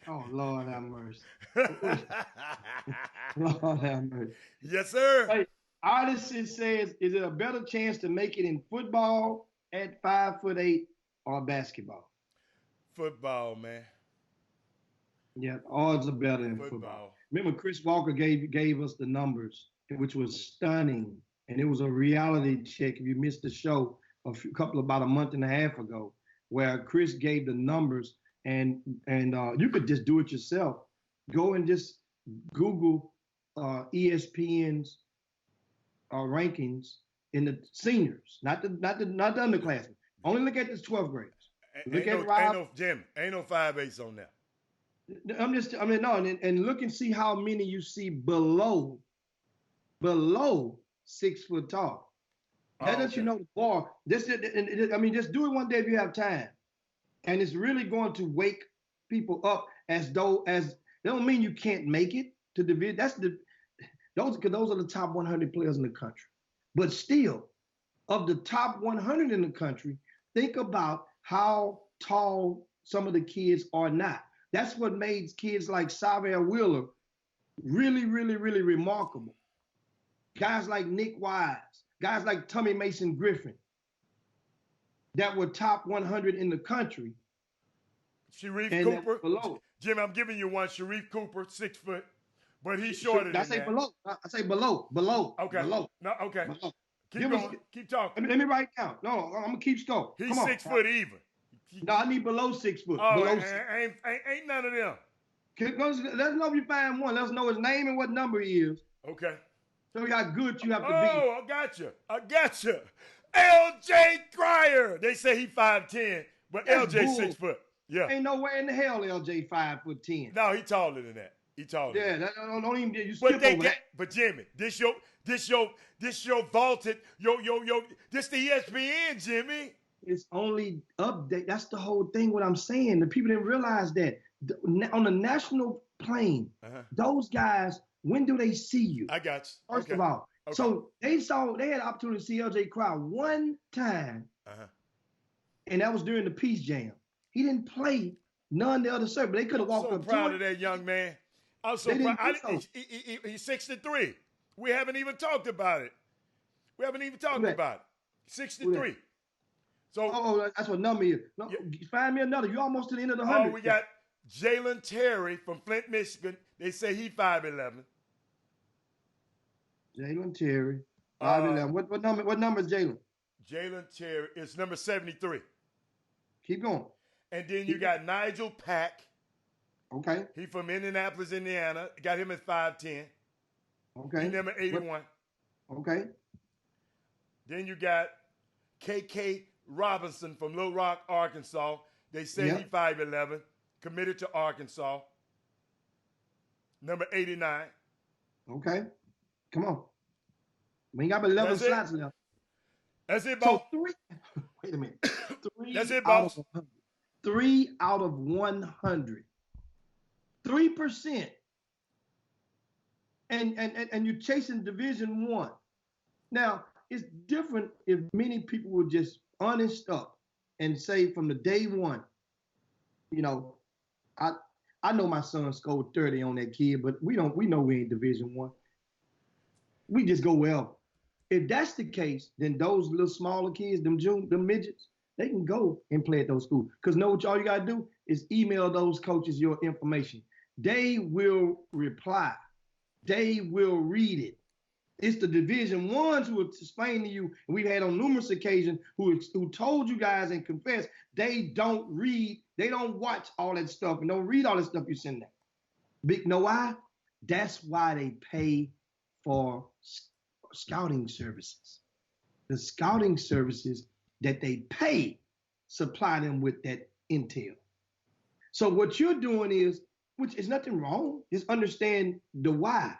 Oh, Lord have mercy. Lord have mercy. Yes, sir. Hey, Odyssey says, is it a better chance to make it in football at 5'8" or basketball? Football, man. Yeah, odds are better in football. Remember, Chris Walker gave us the numbers, which was stunning, and it was a reality check. If you missed the show about a month and a half ago, where Chris gave the numbers, and you could just do it yourself. Go and just Google ESPN's rankings in the seniors, not the underclassmen. Only look at the 12th graders. Look at Rob. Ain't no 5'8" on there. And look and see how many you see below 6 foot tall. That lets you know the bar. Just do it one day if you have time. And it's really going to wake people up that don't mean you can't make it to division. Those are the top 100 players in the country. But still, of the top 100 in the country, think about how tall some of the kids are not. That's what made kids like Xavier Wheeler really, really, really remarkable. Guys like Nick Wise, guys like Tommy Mason Griffin, that were top 100 in the country. Sharif Cooper. Jim, I'm giving you one. Sharif Cooper, 6 foot, but he's shorter than that. I say below. Okay. Below. No, okay. Below. Keep going. Keep talking. Let me write down. No, I'm going to keep score. He's 6 foot even. No, I need below 6 foot. Oh, below ain't none of them. Let us know if you find one. Let us know his name and what number he is. Okay. So how good you have to be. Oh, I got you. L.J. Cryer. They say he 5'10", but That's L.J. bull. 6 foot. Yeah. Ain't no way in the hell L.J. 5'10". No, he taller than that. He taller. Yeah, than that, don't even you skip over that. But Jimmy, this your vaulted this the ESPN, Jimmy. It's only update. That's the whole thing. What I'm saying, the people didn't realize that on the national plane, those guys. When do they see you? I got you. First of all, so they had opportunity to see L.J. Cryer one time, and that was during the Peace Jam. He didn't play none the other circuit, but they could have walked up to him. I'm so proud of that young man. I'm so proud. He's 63. We haven't even talked about it. 63. So that's what number is. No, find me another. You're almost to the end of the 100. We got Jalen Terry from Flint, Michigan. They say he 5'11". Jalen Terry, 5'11". What number is Jalen? Jalen Terry is number 73. Keep going. And then you got Nigel Pack. Okay. He from Indianapolis, Indiana. Got him at 5'10". Okay. He number 81. Okay. Then you got KK Robinson from Little Rock, Arkansas. They say he 5'11", committed to Arkansas. Number 89. Okay. Come on. We ain't got but 11 slots left. That's it, boss. So wait a minute. That's it, boss. 3 out of 100. 3%. And you're chasing Division I. Now, it's different if many people were just honest up and say from the day one, I know my son scored 30 on that kid, but we know we ain't Division I. We just go well. If that's the case, then those little smaller kids, them midgets, they can go and play at those schools. Because know what all you gotta do is email those coaches your information. They will reply. They will read it. It's the Division Ones who will explain to you, and we've had on numerous occasions who told you guys and confessed they don't read, they don't watch all that stuff and don't read all that stuff you send them. Know why? That's why they pay for scouting services. The scouting services that they pay supply them with that intel. So what you're doing is, which is nothing wrong, is understand the why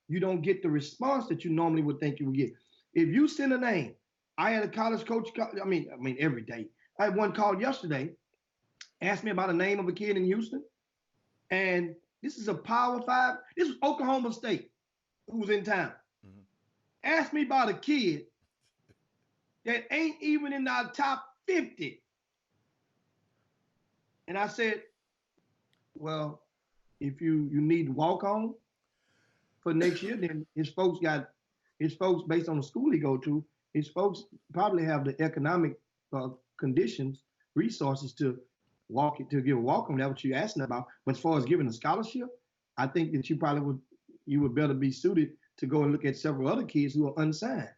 you don't get the response that you normally would think you would get. If you send a name, I had a college coach, I mean every day. I had one called yesterday, asked me about a name of a kid in Houston. And this is a Power 5. This was Oklahoma State who was in town. Asked me about a kid that ain't even in our top 50. And I said, well, if you need walk on for next year, then his folks based on the school he go to, his folks probably have the economic conditions, resources to give a walk on. That's what you're asking about. But as far as giving a scholarship, I think that you would better be suited to go and look at several other kids who are unsigned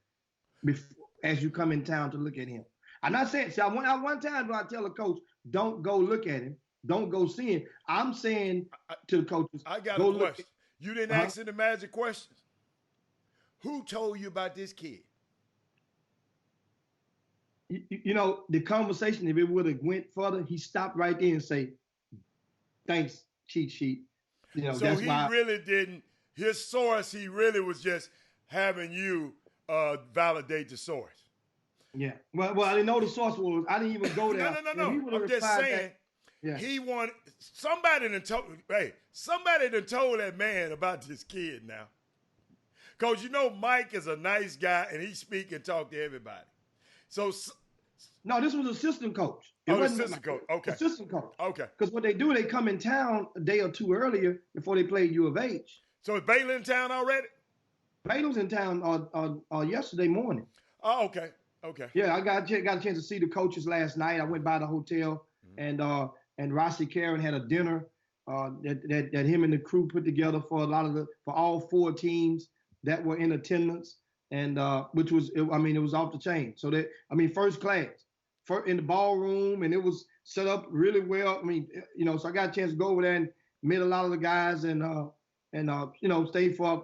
as you come in town to look at him. I'm not saying, see, one time I tell a coach, don't go look at him, don't go see him. I'm saying to the coaches, I got go a look question. You didn't ask him the magic questions. Who told you about this kid? You know, the conversation, if it would have went further, he stopped right there and say, thanks, cheat sheet. You know, So that's he why really didn't, his source, he really was just having you validate the source. Yeah. Well, I didn't know the source was. I didn't even go there. No. I'm just saying, he wanted, somebody done told that man about this kid now. Because you know Mike is a nice guy and he speak and talk to everybody. So no, this was assistant coach. Assistant coach. Okay. Assistant coach. Okay. Because what they do, they come in town a day or two earlier before they play U of H. So is Baylor in town already? Baylor's in town yesterday morning. Oh, okay. Okay. Yeah, I got a chance to see the coaches last night. I went by the hotel, and Rossi Karen had a dinner that him and the crew put together for all four teams that were in attendance, and which was, it was off the chain. So first class, in the ballroom, and it was set up really well. So I got a chance to go over there and meet a lot of the guys, and stay for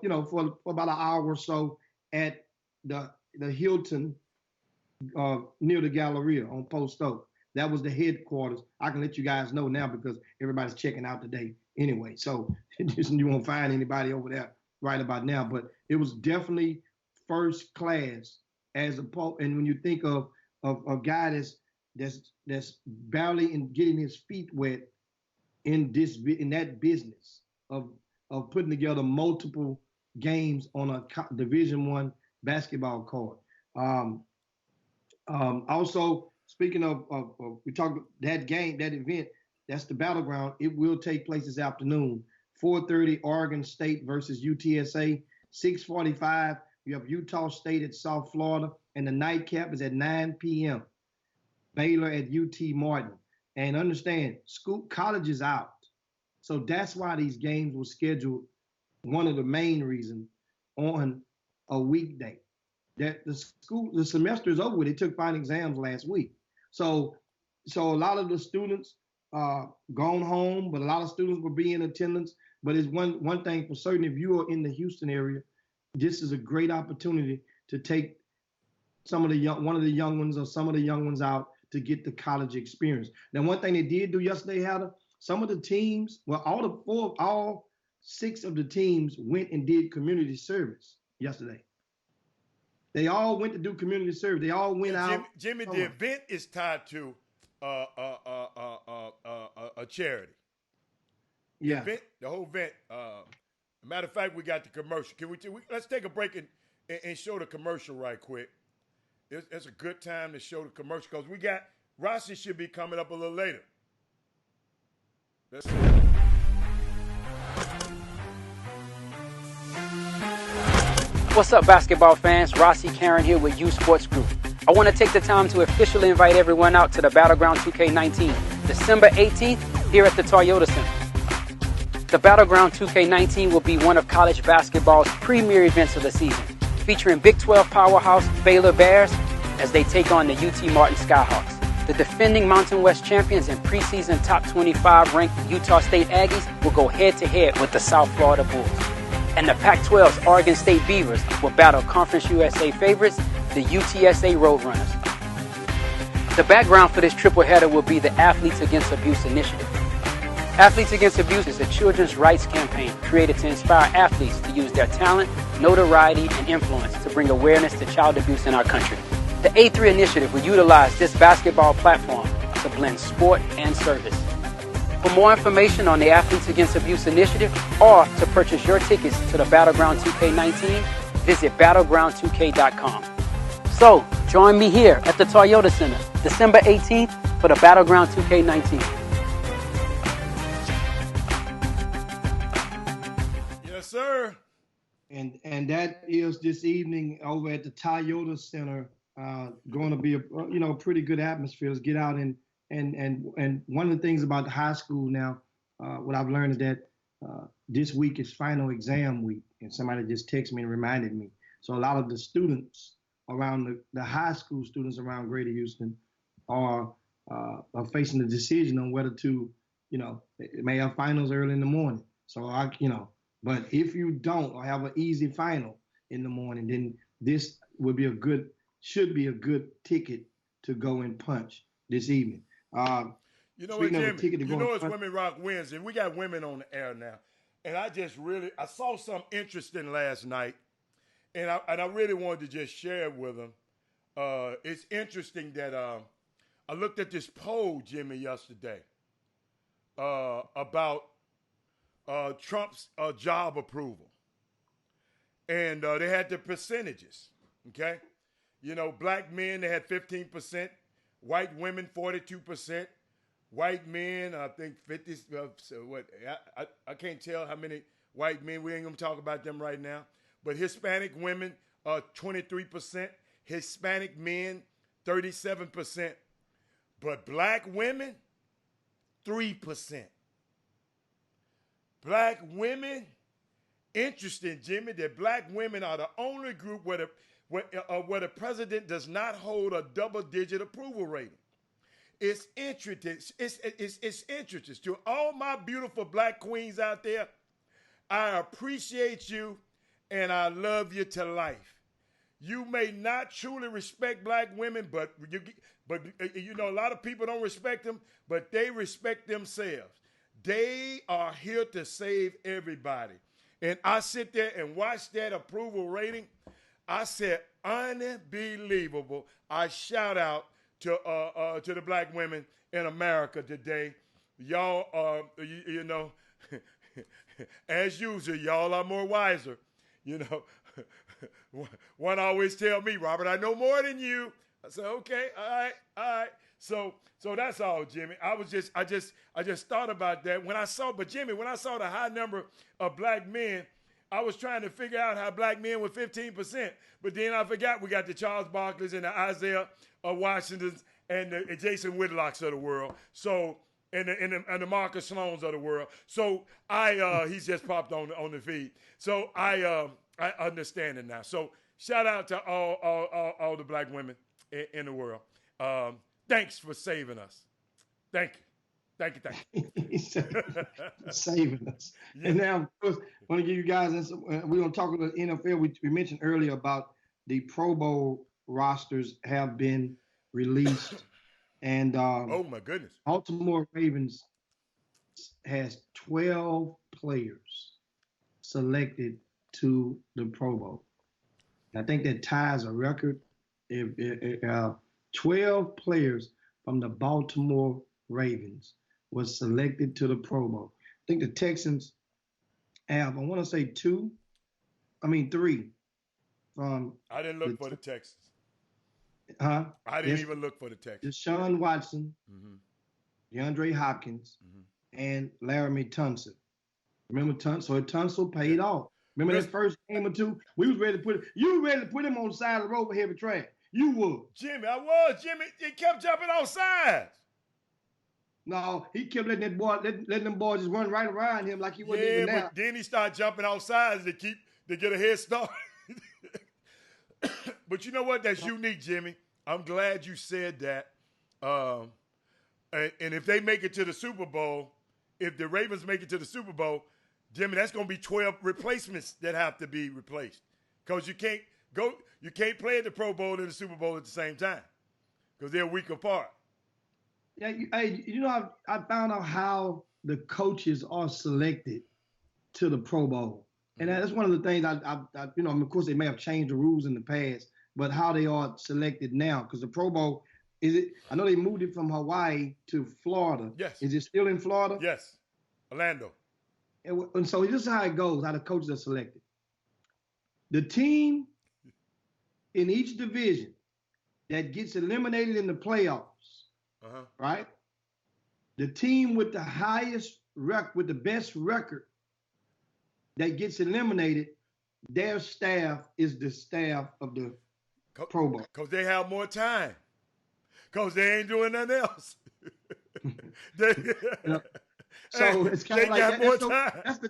about an hour or so at the Hilton near the Galleria on Post Oak. That was the headquarters. I can let you guys know now because everybody's checking out today anyway. So you won't find anybody over there right about now. But it was definitely first class and when you think of a guy that's barely getting his feet wet in that business of putting together multiple games on a Division I basketball court. Also, speaking of we talked that event, that's the Battleground. It will take place this afternoon. 4:30 Oregon State versus UTSA. 6:45 you have Utah State at South Florida, and the nightcap is at 9 p.m. Baylor at UT Martin. And understand, college is out, so that's why these games were scheduled. One of the main reasons on a weekday. That the semester is over with. They took final exams last week. So a lot of the students gone home, but a lot of students will be in attendance. But it's one thing for certain, if you are in the Houston area, this is a great opportunity to take some of the young ones out to get the college experience. Now, one thing they did do yesterday, Heather, some of the teams, all 6 of the teams went and did community service yesterday. They all went to do community service. They all went out. Jimmy, the event is tied to a charity. Yeah. The whole event. Matter of fact, we got the commercial. Let's take a break and show the commercial right quick. It's a good time to show the commercial because we got Rossi should be coming up a little later. Let's see. What's up, basketball fans? Rossi Karen here with U Sports Group. I want to take the time to officially invite everyone out to the Battleground 2K19, December 18th, here at the Toyota Center. The Battleground 2K19 will be one of college basketball's premier events of the season, featuring Big 12 powerhouse Baylor Bears as they take on the UT Martin Skyhawks. The defending Mountain West champions and preseason top 25 ranked Utah State Aggies will go head-to-head with the South Florida Bulls. And the Pac-12's Oregon State Beavers will battle Conference USA favorites, the UTSA Roadrunners. The background for this triple header will be the Athletes Against Abuse initiative. Athletes Against Abuse is a children's rights campaign created to inspire athletes to use their talent, notoriety, and influence to bring awareness to child abuse in our country. The A3 initiative will utilize this basketball platform to blend sport and service. For more information on the Athletes Against Abuse initiative or to purchase your tickets to the Battleground 2K19, visit battleground2k.com. So, join me here at the Toyota Center, December 18th for the Battleground 2K19. sir. And that is this evening over at the Toyota Center. Going to be a pretty good atmosphere. Get out and one of the things about the high school now, what I've learned is that this week is final exam week, and somebody just texted me and reminded me. So a lot of the students around the high school students around Greater Houston are facing the decision on whether to, it may have finals early in the morning. So but if you don't or have an easy final in the morning, then this should be a good ticket to go and punch this evening. You know what, Jimmy? It's Women Rock Wednesday, and we got women on the air now. And I saw something interesting last night, and I really wanted to just share it with them. It's interesting that I looked at this poll, Jimmy, yesterday about Trump's job approval. And they had the percentages, okay? Black men, they had 15%, white women, 42%, white men, I think 50, I can't tell how many white men, we ain't gonna talk about them right now, but Hispanic women, 23%, Hispanic men, 37%, but black women, 3%. Black women, interesting, Jimmy, that black women are the only group where the president does not hold a double-digit approval rating. It's interesting. It's interesting. To all my beautiful black queens out there, I appreciate you and I love you to life. You may not truly respect black women, but a lot of people don't respect them, but they respect themselves. They are here to save everybody. And I sit there and watch that approval rating. I said, unbelievable. I shout out to the black women in America today. Y'all are, as usual, y'all are more wiser. One always tell me, Robert, I know more than you. I said, okay, all right. So that's all, Jimmy. I just thought about that when I saw the high number of black men, I was trying to figure out how black men were 15%, but then I forgot we got the Charles Barkleys and the Isaiah Washingtons and the Jason Whitlocks of the world. So and the Marcus Sloans of the world. So he's just popped on the feed. So I understand it now. So shout out to all the black women in the world. Thanks for saving us. Thank you. Saving us. Yeah. And now, of course, I want to give you guys, we're going to talk about the NFL. We mentioned earlier about the Pro Bowl rosters have been released. And oh, my goodness. Baltimore Ravens has 12 players selected to the Pro Bowl. I think that ties a record. 12 players from the Baltimore Ravens was selected to the Pro Bowl. I think the Texans have, I want to say 3 from. I didn't look for the Texans. Huh? I didn't even look for the Texans. Deshaun Watson, DeAndre Hopkins, and Laramie Tunsil. Remember Tunsil? So Tunsil paid off. Remember that first game or two? We was ready to put him on the side of the road with heavy trash. You would. Jimmy, I was. Jimmy, he kept jumping on sides. No, he kept letting them boys just run right around him like he wasn't even there. But then he started jumping off sides to get a head start. But you know what? That's unique, Jimmy. I'm glad you said that. And if they make it to the Super Bowl, if the Ravens make it to the Super Bowl, Jimmy, that's going to be 12 replacements that have to be replaced. Because you can't play at the Pro Bowl and the Super Bowl at the same time because they're a week apart. Yeah, I found out how the coaches are selected to the Pro Bowl. And that's one of the things of course they may have changed the rules in the past, but how they are selected now, because the Pro Bowl, I know they moved it from Hawaii to Florida. Yes. Is it still in Florida? Yes. Orlando. And so this is how it goes, how the coaches are selected. The team in each division that gets eliminated in the playoffs, right? The team with the highest with the best record that gets eliminated, their staff is the staff of the Pro Bowl. Because they have more time. Because they ain't doing nothing else. So it's kind of like got that. More time. That's the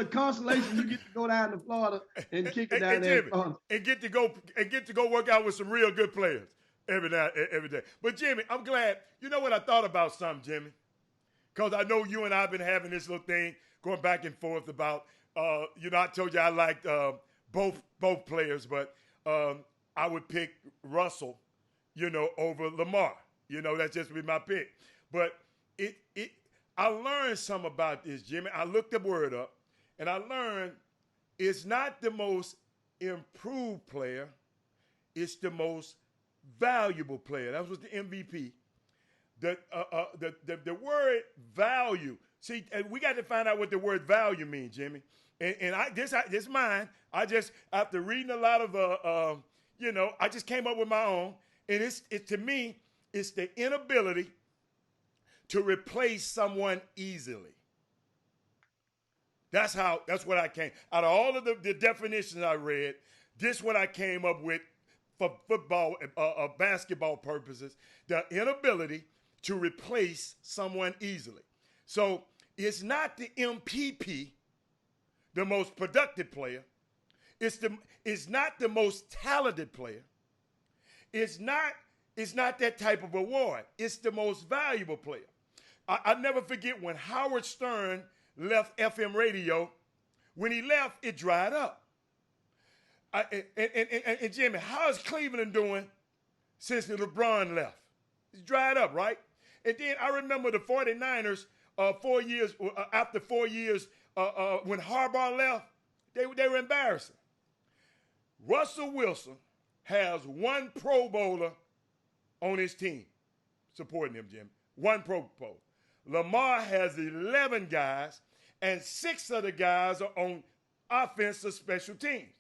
consolation. You get to go down to Florida and kick it down there. Jimmy, and get to go work out with some real good players every day. But Jimmy, I'm glad. You know what I thought about something, Jimmy? Because I know you and I have been having this little thing going back and forth about. I told you I liked both players, but I would pick Russell, over Lamar. That's just be my pick. But I learned something about this, Jimmy. I looked the word up, and I learned it's not the most improved player, it's the most valuable player. That was the MVP. The word value. See, and we got to find out what the word value means, Jimmy. And this mine. I just, after reading a lot of, I just came up with my own. And it to me, it's the inability to replace someone easily. That's what I came. Out of all of the definitions I read, this one I came up with for football, basketball purposes, the inability to replace someone easily. So it's not the MPP, the most productive player. It's not the most talented player. It's not that type of award. It's the most valuable player. I never forget when Howard Stern left FM radio. When he left, it dried up. And Jimmy, how is Cleveland doing since LeBron left? It's dried up, right? And then I remember the 49ers 4 years after 4 years when Harbaugh left, they were embarrassing. Russell Wilson has one Pro Bowler on his team supporting him, Jim. One Pro Bowler. Lamar has 11 guys, and 6 of the guys are on offensive special teams.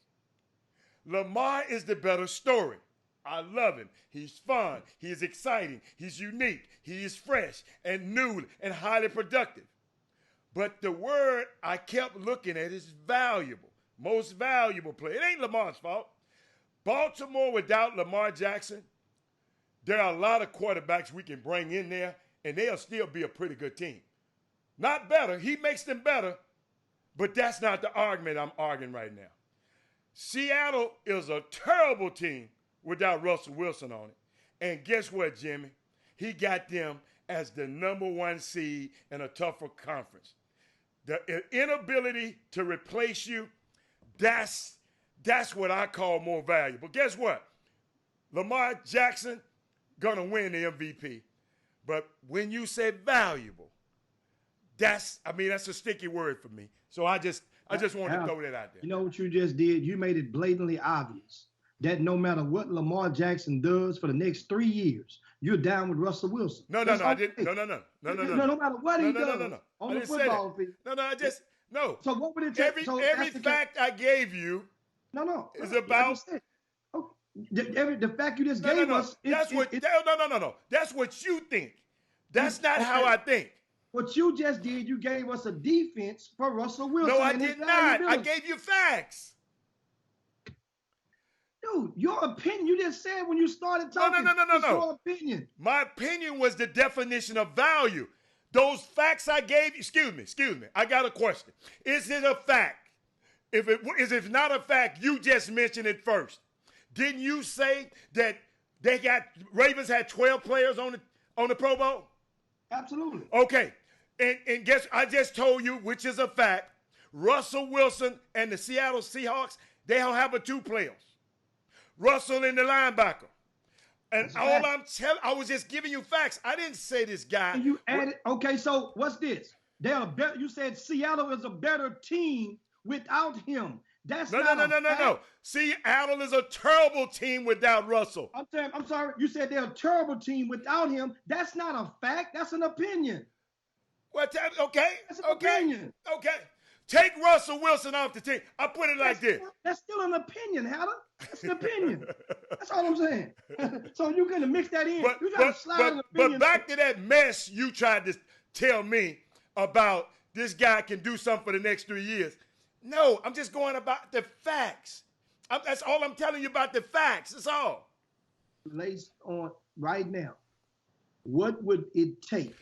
Lamar is the better story. I love him. He's fun. He's exciting. He's unique. He is fresh and new and highly productive. But the word I kept looking at is valuable. Most valuable player. It ain't Lamar's fault. Baltimore without Lamar Jackson, there are a lot of quarterbacks we can bring in there, and they'll still be a pretty good team. Not better. He makes them better, but that's not the argument I'm arguing right now. Seattle is a terrible team without Russell Wilson on it. And guess what, Jimmy? He got them as the #1 seed in a tougher conference. The inability to replace you, that's what I call more valuable. Guess what? Lamar Jackson gonna win the MVP. But when you say valuable, that's a sticky word for me. So I just want to throw that out there. You know what you just did? You made it blatantly obvious that no matter what Lamar Jackson does for the next 3 years, you're down with Russell Wilson. No, I didn't. No. No matter what he does on the football field. No. So what would it take? Every fact I gave you is about. The fact you just gave us. No. That's what you think. That's not how I think. What you just did, you gave us a defense for Russell Wilson. No, I did not. I gave you facts. Dude, your opinion, you just said when you started talking. No. Your opinion. My opinion was the definition of value. Those facts I gave you, excuse me. I got a question. Is it a fact? If it's not a fact, you just mentioned it first. Didn't you say that Ravens had 12 players on the Pro Bowl? Absolutely. Okay. And guess I just told you, which is a fact, Russell Wilson and the Seattle Seahawks, they don't have but 2 players. Russell and the linebacker. And all I'm telling, I was just giving you facts. I didn't say this guy. And you added, okay, so what's this? You said Seattle is a better team without him. That's no. Seattle is a terrible team without Russell. I'm sorry. You said they're a terrible team without him. That's not a fact. That's an opinion. Okay. That's an opinion. Okay. Take Russell Wilson off the team. I put it like this. That's still an opinion, Hatter. That's an opinion. That's all I'm saying. So you're going to mix that in. You got to slide an opinion. But back to that mess you tried to tell me about this guy can do something for the next 3 years. No, I'm just going about the facts. That's all I'm telling you about the facts. That's all. Based on right now, what would it take?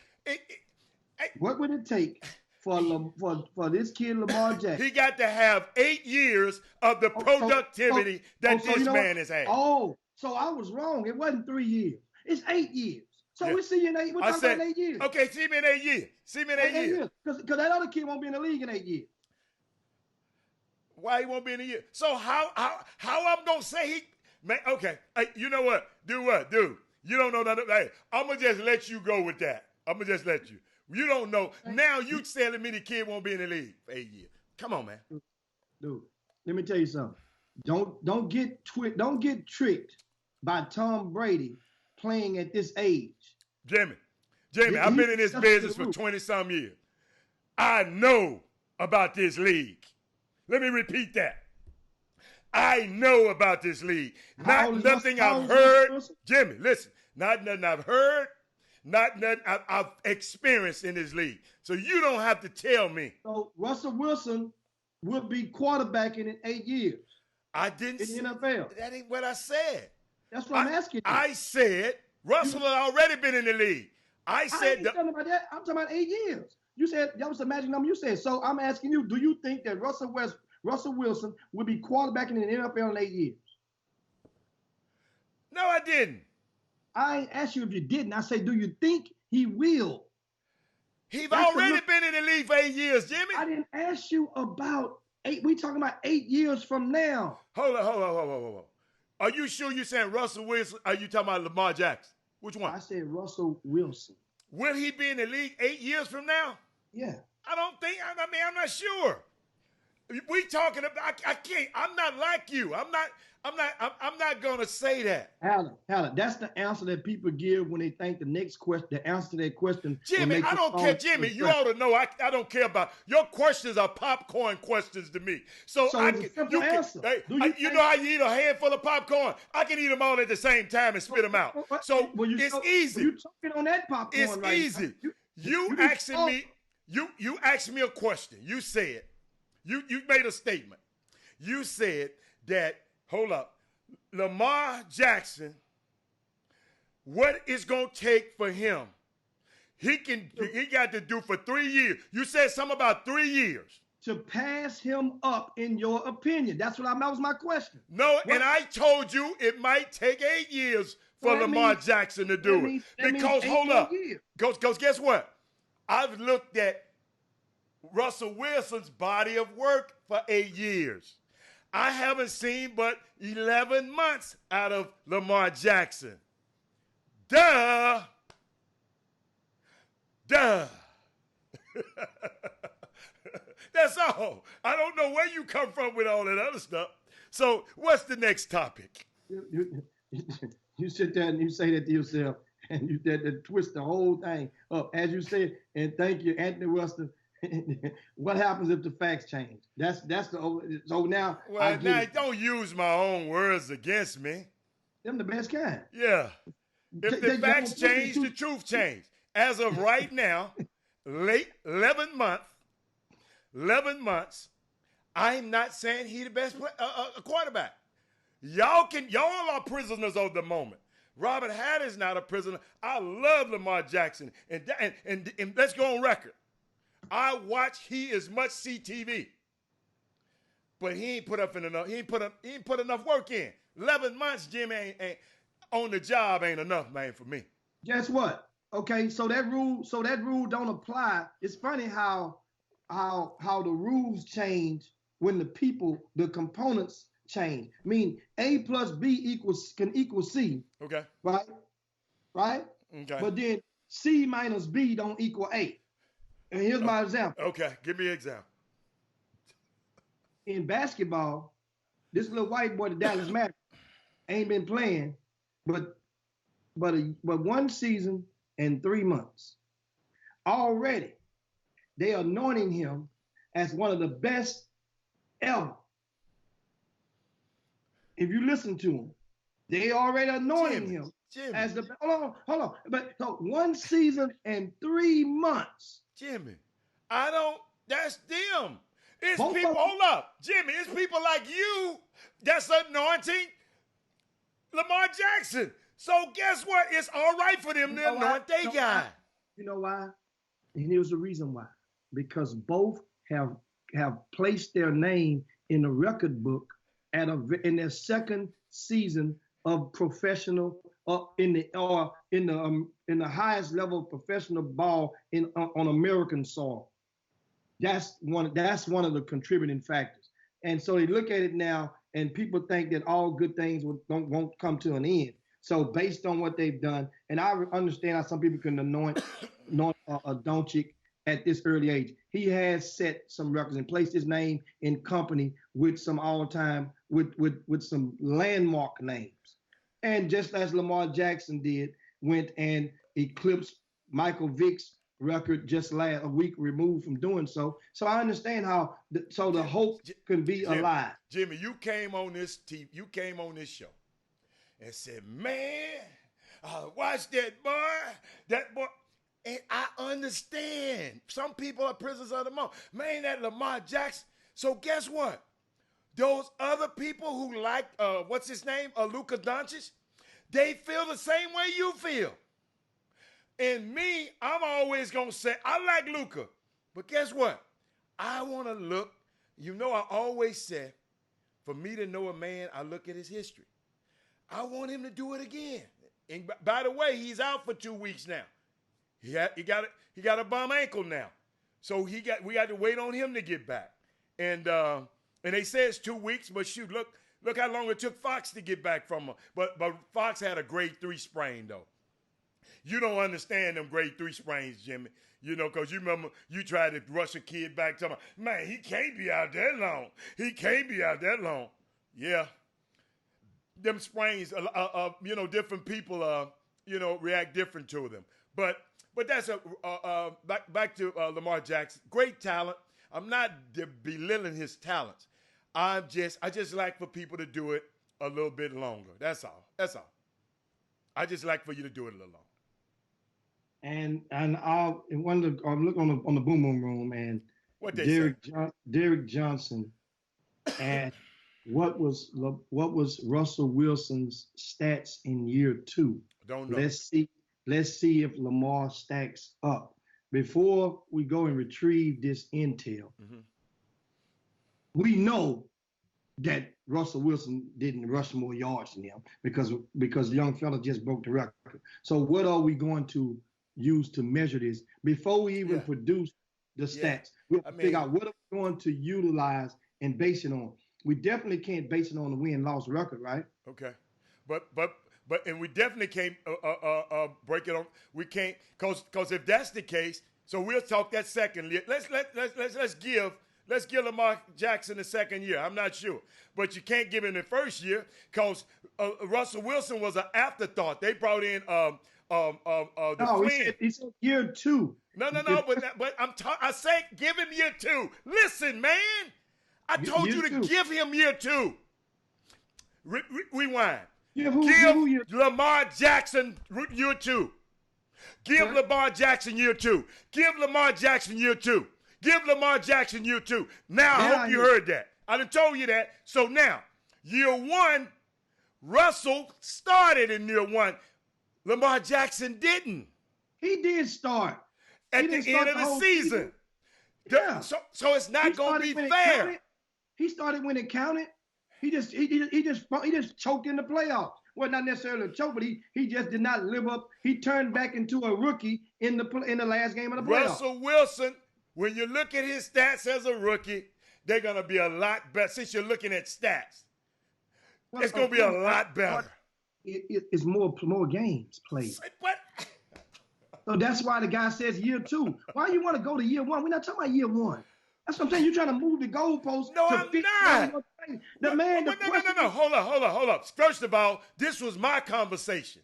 What would it take for this kid Lamar Jackson? He got to have 8 years of the productivity that this man has had. Oh, so I was wrong. It wasn't 3 years. It's 8 years. So we see you in 8. We're talking about 8 years. Okay, see me in 8 years. See me in 8 years. Because that other kid won't be in the league in 8 years. Why he won't be in a year? So how I'm gonna say he? Man, okay. Hey, you know what? Do what? Do you don't know nothing? Hey, I'm gonna just let you go with that. I'm gonna just let you. You don't know. Now you telling me the kid won't be in the league for 8 years. Come on, man. Dude, let me tell you something. Don't get tricked by Tom Brady playing at this age. Jimmy, I've been in this business for 20-some years. I know about this league. Let me repeat that. I know about this league. Not nothing I've heard. Jimmy, listen. Not nothing I've heard. Not nothing I've experienced in this league. So you don't have to tell me. So Russell Wilson will be quarterbacking in 8 years. I didn't in the NFL. That ain't what I said. That's what I'm asking you. I said Russell had already been in the league. I ain't talking about that. I'm talking about 8 years. You said that was the magic number you said. So I'm asking you, do you think that Russell Wilson will be quarterbacking in the NFL in 8 years? No, I didn't. I ain't asked you if you didn't. I say, do you think he will? He's already been in the league for 8 years, Jimmy. I didn't ask you about 8. We talking about 8 years from now. Hold on. Are you sure you're saying Russell Wilson? Are you talking about Lamar Jackson? Which one? I said Russell Wilson. Will he be in the league 8 years from now? Yeah. I don't think. I mean, I'm not sure. We talking about. I can't. I'm not like you. I'm not gonna say that. Alan, that's the answer that people give when they think the next question. The answer to that question. Jimmy, I don't care. Jimmy, you ought to know. I don't care about your questions. Are popcorn questions to me. So I can. You know how you eat a handful of popcorn? I can eat them all at the same time and spit them out. So it's easy. You talking on that popcorn? It's easy. You asking me. You asked me a question. You said. You made a statement. You said that, hold up, Lamar Jackson, what it's going to take for him, he got to do for 3 years. You said something about 3 years. To pass him up, in your opinion. That was my question. No, and I told you it might take 8 years for Lamar Jackson to do it. Because, hold up, because guess what? I've looked at Russell Wilson's body of work for 8 years. I haven't seen but 11 months out of Lamar Jackson. Duh. That's all. I don't know where you come from with all that other stuff. So what's the next topic? You sit there and you say that to yourself, and you twist the whole thing up. As you said, and thank you, Anthony Weston. What happens if the facts change? That's the so now. Well, now don't use my own words against me. Them the best kind. Yeah. If the facts change, the truth change. As of right now, late 11 months. I'm not saying he the best quarterback. Y'all are prisoners of the moment. Robert Hattie's not a prisoner. I love Lamar Jackson, and let's go on record. I watch as much CTV, but he ain't put enough. He ain't put enough work in. 11 months, Jimmy ain't on the job ain't enough, man, for me. Guess what? Okay, so that rule don't apply. It's funny how the rules change when the components change. I mean, A plus B can equal C. Okay. Right. Okay. But then C minus B don't equal A. And here's my example. Okay, give me an example. In basketball, this little white boy, the Dallas Mavericks, ain't been playing but 1 season and 3 months. Already, they are anointing him as one of the best ever. If you listen to him, they already anointing him as the. Hold on. But so 1 season and 3 months. Jimmy, that's them. It's Both people, of them. hold up, Jimmy, it's people like you that's anointing Lamar Jackson. So guess what? It's all right for them to anoint their guy. You know why? And here's the reason why. Because both have placed their name in the record book in their second season of professional in the highest level of professional ball on American soil. That's one of the contributing factors. And so they look at it now, and people think that all good things won't come to an end. So based on what they've done, and I understand how some people can anoint a Doncic at this early age. He has set some records and placed his name in company with some all-time, with some landmark names. And just as Lamar Jackson did, went and eclipsed Michael Vick's record just a week removed from doing so. So I understand how the hope can be alive. Jimmy, you came on this show and said, man, watch that boy. And I understand. Some people are prisoners of the moment. Man, that Lamar Jackson. So guess what? Those other people who like, what's his name? Luka Doncic, they feel the same way you feel. And me, I'm always going to say, I like Luka. But guess what? I want to look. I always said, for me to know a man, I look at his history. I want him to do it again. And by the way, he's out for 2 weeks now. He got a bum ankle now. So we got to wait on him to get back. And they say it's 2 weeks, but shoot, look how long it took Fox to get back from him. But Fox had a grade 3 sprain though. You don't understand them grade 3 sprains, Jimmy. Because you remember you tried to rush a kid back to him. Man, he can't be out that long. He can't be out that long. Yeah. Them sprains, different people, react different to them. But that's back to Lamar Jackson. Great talent. I'm not belittling his talents. I just like for people to do it a little bit longer. That's all. I just like for you to do it a little longer. And I'm looking on the Boom Boom Room, and what they Derek Johnson, and what was Russell Wilson's stats in year 2? Don't know. Let's see if Lamar stacks up. Before we go and retrieve this intel, we know that Russell Wilson didn't rush more yards than him because the young fella just broke the record. So what are we going to use to measure this before we even produce the stats? We'll figure out what are we going to utilize and base it on. We definitely can't base it on the win-loss record, right? Okay, but and we definitely can't break it on. We can't because if that's the case, so we'll talk that second year. Let's give Lamar Jackson the second year. I'm not sure, but you can't give him the first year because Russell Wilson was an afterthought. They brought in the twin. He said year 2. No. But I say give him year 2. Listen, man, I told you to give him year 2. Rewind. Give Lamar Jackson year 2. Give Lamar Jackson year 2. Give Lamar Jackson year 2. Give Lamar Jackson year 2. Now, I hope you heard that. I done told you that. So now, year 1, Russell started in year 1. Lamar Jackson didn't. He did start. At the end of the season. Yeah. So it's not going to be fair. He started when it counted. He just choked in the playoffs. Well, not necessarily a choke, but he just did not live up. He turned back into a rookie in the last game of the playoffs. Russell Wilson, when you look at his stats as a rookie, they're going to be a lot better. Since you're looking at stats, it's going to be a lot better. It's more games played. But so that's why the guy says year 2. Why you want to go to year 1? We're not talking about year 1. That's what I'm saying. You're trying to move the goalposts. No, I'm not. No. Hold up. First of all, this was my conversation.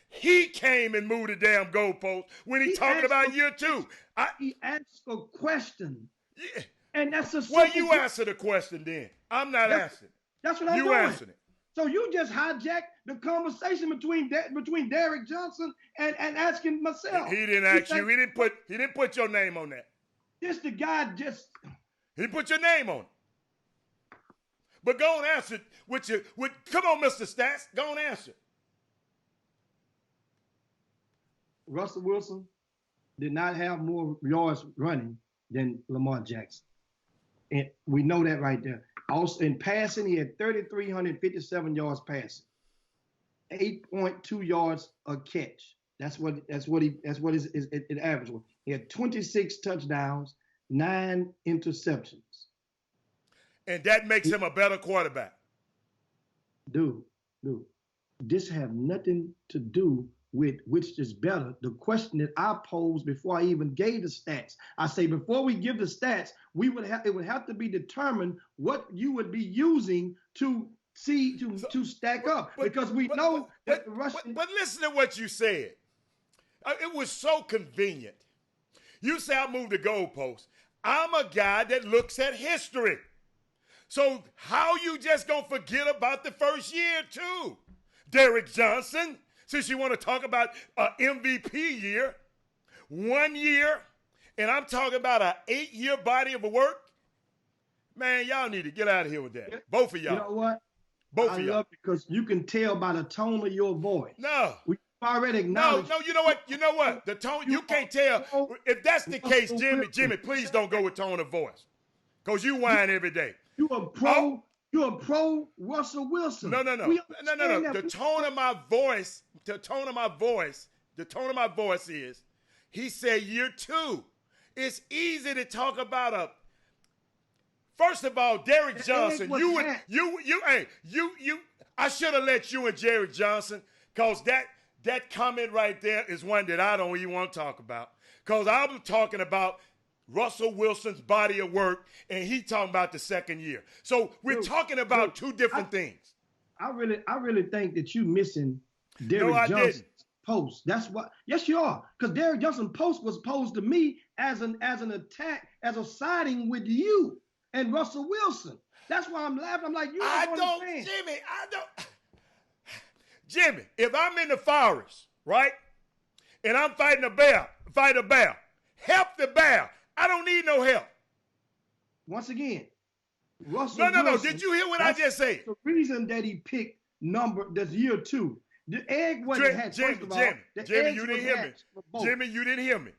He came and moved the damn goalpost when he talking about year 2. He asked a question. Yeah. And that's a well, you answer the question then. I'm not answering. That's what I'm doing. You answered it. So you just hijacked the conversation between Derek Johnson and asking myself. He didn't ask you. He didn't put your name on that. The guy He put your name on it. But go and answer it come on, Mr. Stats. Go and answer. Russell Wilson did not have more yards running than Lamar Jackson. And we know that right there. Also in passing, he had 3,357 yards passing, 8.2 yards a catch. That's what his average was. He had 26 touchdowns, 9 interceptions. And that makes him a better quarterback. Dude, this have nothing to do with which is better. The question that I posed before I even gave the stats, I say before we give the stats, it would have to be determined what you would be using to stack up, because we know that the Russian. But listen to what you said. It was so convenient. You say I moved the goalpost. I'm a guy that looks at history. So how you just gonna forget about the first year too? Derrick Johnson, since you want to talk about an MVP year, 1 year, and I'm talking about an 8-year body of work. Man, y'all need to get out of here with that. Both of y'all. You know what? Both I of y'all. love it because you can tell by the tone of your voice. No. We already acknowledged. No, you know what? The tone, you can't tell. If that's the case, Jimmy, please don't go with tone of voice. Because you whine every day. You're a pro Russell Wilson. No. The tone of my voice is, he said year 2. It's easy to talk about first of all, Derrick Johnson. I should have let you and Jerry Johnson, because that comment right there is one that I don't even want to talk about. Because I'm talking about Russell Wilson's body of work, and he talking about the second year. So we're talking about two different things. I really think that you missing Derrick Johnson's post. That's what. Yes, you are. Because Derrick Johnson's post was posed to me as an attack, as a siding with you and Russell Wilson. That's why I'm laughing. I'm like, Jimmy, if I'm in the forest, right, and I'm fighting a bear, help the bear. I don't need no help. Once again, Russell Wilson. No. Did you hear what I just said? The reason that he picked that's year 2. The egg wasn't hatched. Jimmy, you didn't hear me. Jimmy, you didn't hear me.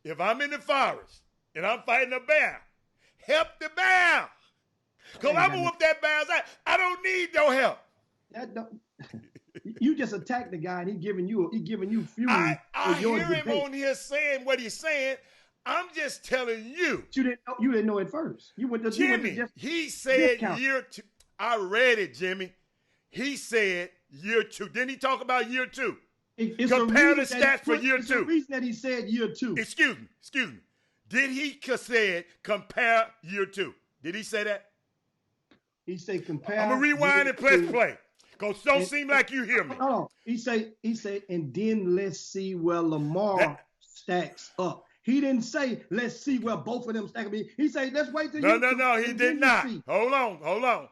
If I'm in the forest and I'm fighting a bear, help the bear. Because I'm going to whoop that bear's ass. I don't need no help. You just attacked the guy and he giving you fuel. I hear him on here saying what he's saying. I'm just telling you. You didn't know it first. Jimmy, he said year 2. I read it, Jimmy. He said year 2. Didn't he talk about year 2? Compare the stats for year 2. It's the reason that he said year 2. Excuse me. Did he say compare year 2? Did he say that? He said compare. I'm going to rewind and press play. Because it don't seem like you hear me. No. He said, and then let's see where Lamar stacks up. He didn't say, let's see where both of them stack up. He said, let's wait till No, he did not. Hold on.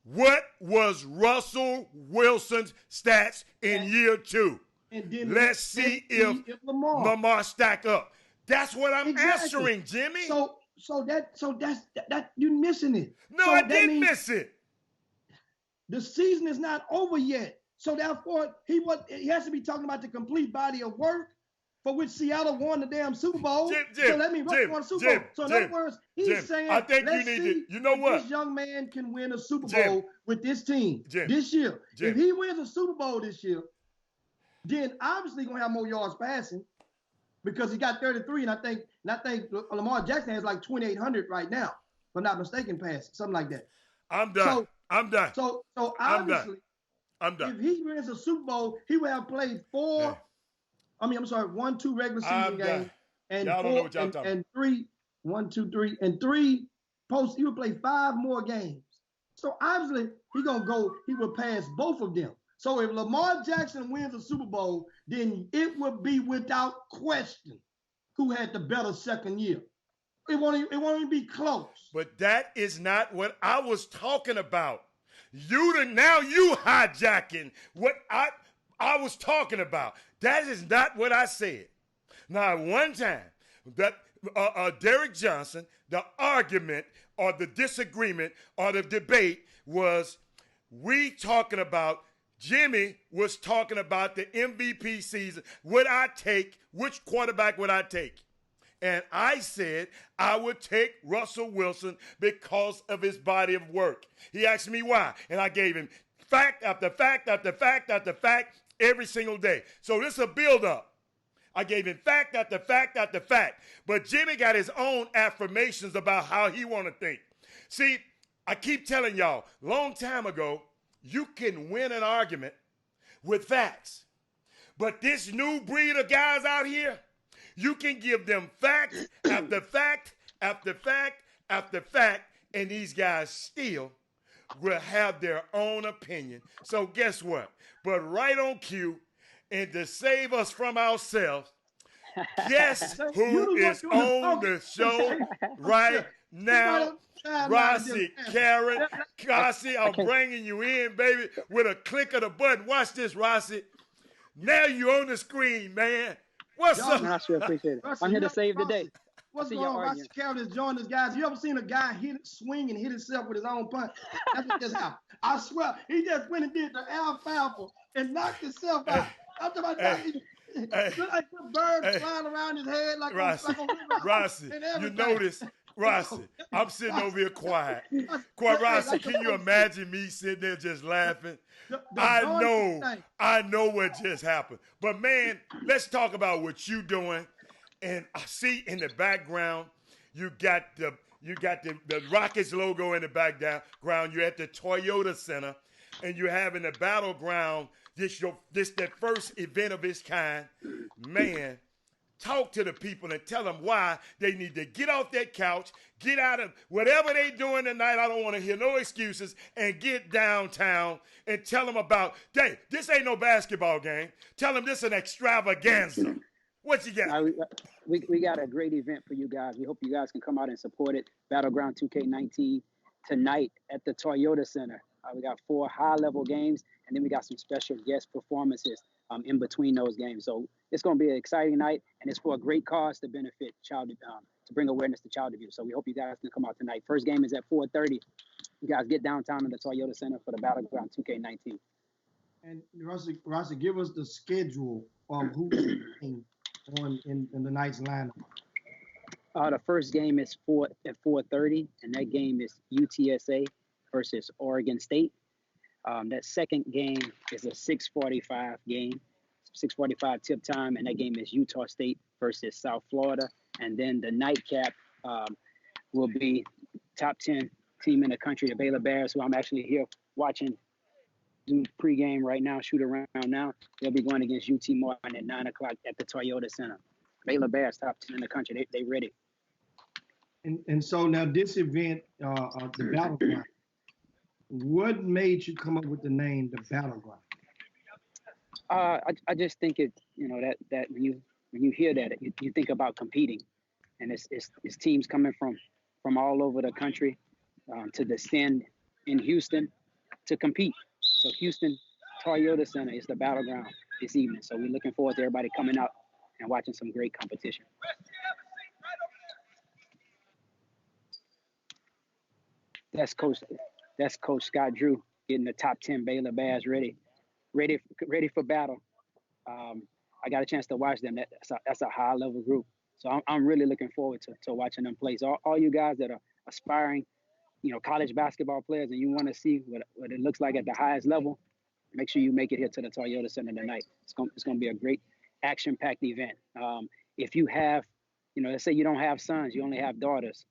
What was Russell Wilson's stats in year 2? And then let's see if Lamar stack up. That's what I'm answering, Jimmy. So that's you're missing it. No, I didn't miss it. The season is not over yet. So therefore, he has to be talking about the complete body of work for which Seattle won the damn Super Bowl. Jim, won the Super Bowl. So in other words, he's saying, I think you need to, you know what? This young man can win a Super Bowl with this team this year. Jim. If he wins a Super Bowl this year, then obviously going to have more yards passing because he got 33, and I think Lamar Jackson has like 2,800 right now, if I'm not mistaken, passing, something like that. I'm done. So obviously, I'm done. If he wins a Super Bowl, he would have played 1-2 regular season games and y'all don't know what y'all talking and 3, 1, 2, 3, and 3 post. He would play 5 more games. So obviously, he would pass both of them. So if Lamar Jackson wins a Super Bowl, then it would be without question who had the better second year. It won't even be close. But that is not what I was talking about. You hijacking what I was talking about. That is not what I said. Now, one time, that Derek Johnson, the argument or the disagreement or the debate was Jimmy was talking about the MVP season. Which quarterback would I take? And I said I would take Russell Wilson because of his body of work. He asked me why, and I gave him fact after fact after fact after fact every single day. So this is a build-up. I gave him fact after fact after fact. But Jimmy got his own affirmations about how he want to think. See, I keep telling y'all, long time ago, you can win an argument with facts. But this new breed of guys out here, you can give them fact after fact after fact after fact, and these guys still will have their own opinion. So guess what? But right on cue, and to save us from ourselves, guess who is on the show right now? Rossi, Karen, Rossi, I'm bringing you in, baby, with a click of the button. Watch this, Rossi. Now you on the screen, man. What's up? Man, I sure appreciate it. I'm here to save the day. What's going on? Rossi Carroll is joining us, guys. You ever seen a guy swing and hit himself with his own punch? That's what just happened. I swear, he just went and did the alfalfa and knocked himself out. I'm talking about like the bird flying around his head like Rossi, you notice, Rossi, I'm sitting over here quiet. Rossi, can you imagine me sitting there just laughing? I know what just happened. But man, let's talk about what you doing. And I see in the background, you got the Rockets logo in the background. You're at the Toyota Center, and you're having the battleground. This the first event of its kind. Man, talk to the people and tell them why they need to get off that couch, get out of whatever they doing tonight. I don't want to hear no excuses, and get downtown and tell them about, this ain't no basketball game. Tell them this is an extravaganza. What you got? We got a great event for you guys. We hope you guys can come out and support it. Battleground 2K19 tonight at the Toyota Center. We got 4 high-level games, and then we got some special guest performances in between those games. So it's going to be an exciting night, and it's for a great cause to benefit to bring awareness to child abuse. So we hope you guys can come out tonight. First game is at 4:30. You guys get downtown in the Toyota Center for the Battleground 2K19. And Rossi, give us the schedule of who's in the night's lineup. The first game is at 4:30, and that game is UTSA versus Oregon State. That second game is a 6:45 game, 6:45 tip time, and that game is Utah State versus South Florida. And then the nightcap will be top 10 team in the country, the Baylor Bears, who I'm actually here watching do pregame right now, shoot around now. They'll be going against UT Martin at 9 o'clock at the Toyota Center. Baylor Bears, top 10 in the country. They ready. And so now this event, the Battleground, what made you come up with the name, the Battleground? I just think it, that when you hear that, you think about competing, and it's teams coming from all over the country to descend in Houston to compete. So Houston Toyota Center is the Battleground this evening. So we're looking forward to everybody coming out and watching some great competition. That's Coach Scott Drew getting the top 10 Baylor Bears ready for battle. I got a chance to watch them. That's a high level group. So I'm really looking forward to watching them play. So all you guys that are aspiring, college basketball players, and you want to see what it looks like at the highest level, make sure you make it here to the Toyota Center tonight. It's going to be a great action-packed event. If you have, let's say you don't have sons, you only have daughters,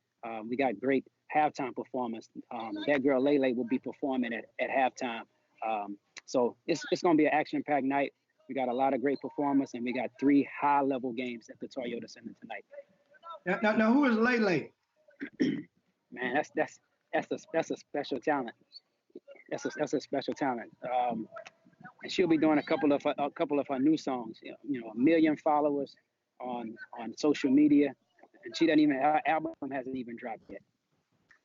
we got great halftime performance. That girl Lele will be performing at halftime. So it's going to be an action-packed night. We got a lot of great performance, and we got 3 high-level games at the Toyota Center tonight. Now who is Lele? Man, that's a special talent. That's a special talent. And she'll be doing a couple of her new songs. 1 million followers on social media, and her album hasn't even dropped yet.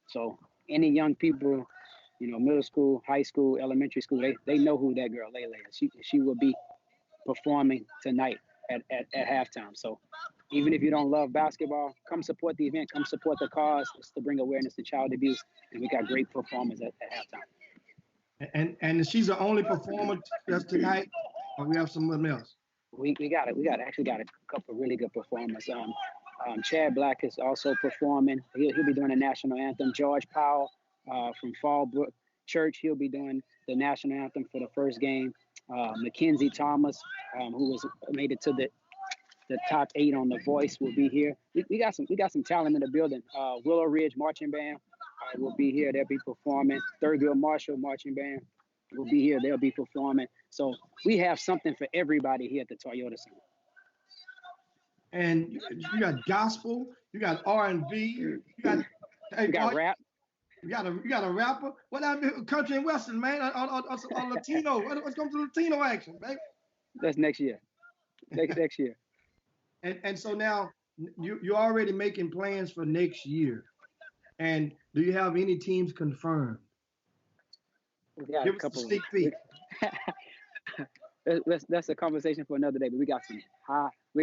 So any young people, middle school, high school, elementary school, they know who that girl Lele is. She will be performing tonight at halftime. So even if you don't love basketball, come support the event, come support the cause. It's to bring awareness to child abuse, and we got great performers at halftime. And she's the only performer just tonight, or we have someone else? We got actually got a couple of really good performers. Chad Black is also performing. He'll be doing the national anthem. George Powell from Fallbrook Church, he'll be doing the national anthem for the first game. Mackenzie Thomas, who made it to the top 8 on The Voice, will be here. We got some talent in the building. Willow Ridge Marching Band will be here. They'll be performing. Thurgood Marshall Marching Band will be here. They'll be performing. So we have something for everybody here at the Toyota Center. And you got gospel, you got R&B, you got rap. You got a rapper. What I mean, country and western, man, on Latino. What's going to Latino action, baby? That's next year. Next year. And so now you're already making plans for next year. And do you have any teams confirmed? We got Give a us couple. a sneak peek. That's a conversation for another day. But we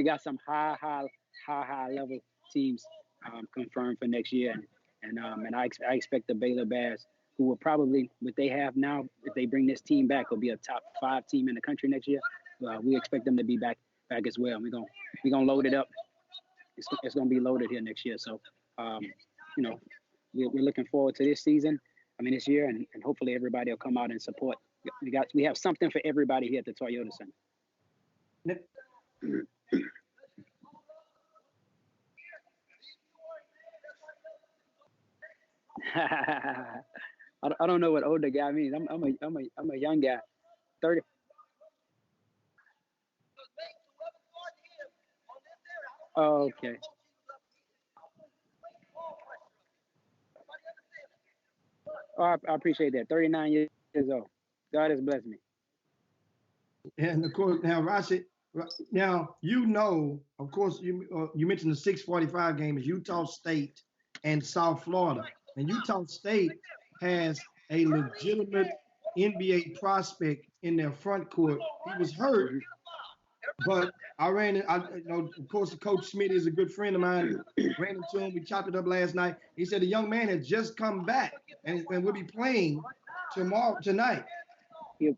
got some high level teams confirmed for next year, and I expect the Baylor Bears, who will probably, what they have now, if they bring this team back, will be a top 5 team in the country next year. We expect them to be back as well. We're gonna load it up. It's gonna be loaded here next year. So we're looking forward to this year, and hopefully everybody will come out and support. We have something for everybody here at the Toyota Center. I don't know what older guy means. I'm a young guy, 30. Oh, okay. Oh, I appreciate that. 39 years old. God has blessed me. And of course, now Rashid, of course, you mentioned the 6:45 game is Utah State and South Florida, and Utah State has a legitimate NBA prospect in their front court. He was hurt, but of course, Coach Smith is a good friend of mine. Ran into him. We chopped it up last night. He said the young man has just come back and will be playing tonight.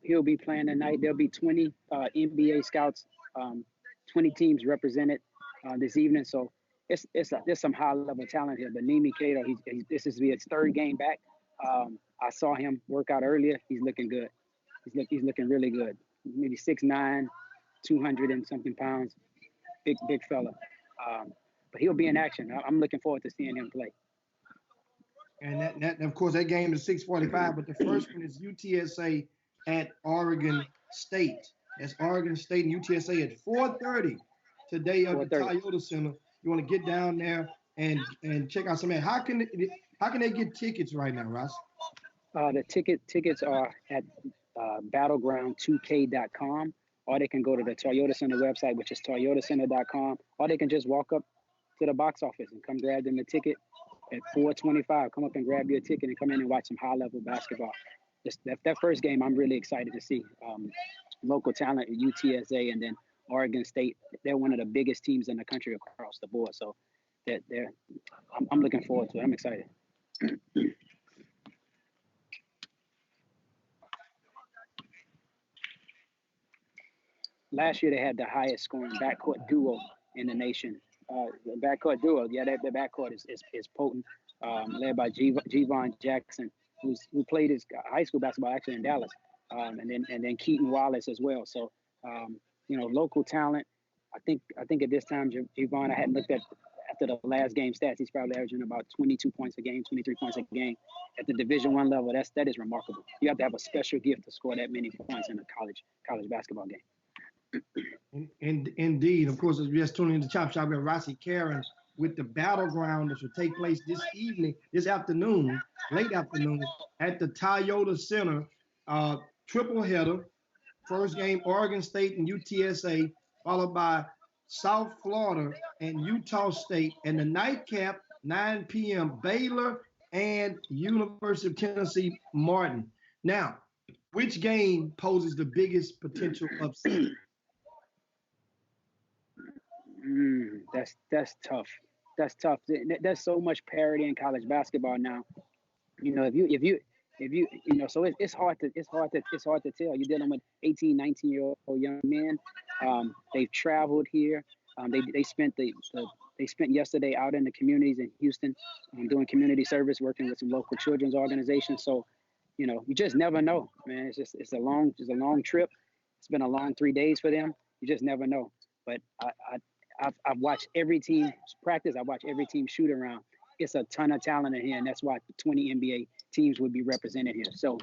He'll be playing tonight. There'll be 20 NBA scouts, 20 teams represented this evening. So there's some high level talent here. But Nimi Cato, this is his 3rd game back. I saw him work out earlier. He's looking good. He's looking really good. Maybe 6'9", 200 and something pounds. Big fella. But he'll be in action. I'm looking forward to seeing him play. And that of course, that game is 6:45. But the first one is UTSA at Oregon State. That's Oregon State and UTSA at 4:30 today at the Toyota Center. You want to get down there and check out some. How can they get tickets right now, Ross? The tickets are at battleground2k.com, or they can go to the Toyota Center website, which is toyotacenter.com, or they can just walk up to the box office and come grab them a ticket at 4:25. Come up and grab your ticket and come in and watch some high-level basketball. That first game, I'm really excited to see. Local talent at UTSA and then Oregon State. They're one of the biggest teams in the country across the board. So I'm looking forward to it. I'm excited. Last year, they had the highest scoring backcourt duo in the nation. The backcourt duo, the backcourt is potent, led by Javon Jackson, who played his high school basketball actually in Dallas, and then Keaton Wallace as well. So, local talent. I think at this time, Javon, I hadn't looked at after the last game stats. He's probably averaging about 22 points a game, 23 points a game at the Division I level. That is remarkable. You have to have a special gift to score that many points in a college basketball game. Indeed. Of course, as we just tuned into Chop Shop, we have Rossi Karen with the battleground that will take place this afternoon, late afternoon, at the Toyota Center. Triple header. First game, Oregon State and UTSA, followed by South Florida and Utah State. And the nightcap, 9 p.m., Baylor and University of Tennessee Martin. Now, which game poses the biggest potential upset? That's tough. That's tough. There's so much parity in college basketball now. So it's hard to tell. You're dealing with 18, 19-year-old young men. They've traveled here. They spent yesterday out in the communities in Houston, doing community service, working with some local children's organizations. So, you just never know, man. It's a long trip. It's been a long 3 days for them. You just never know. But I've watched every team practice. I watched every team shoot around. It's a ton of talent in here, and that's why 20 NBA teams would be represented here. So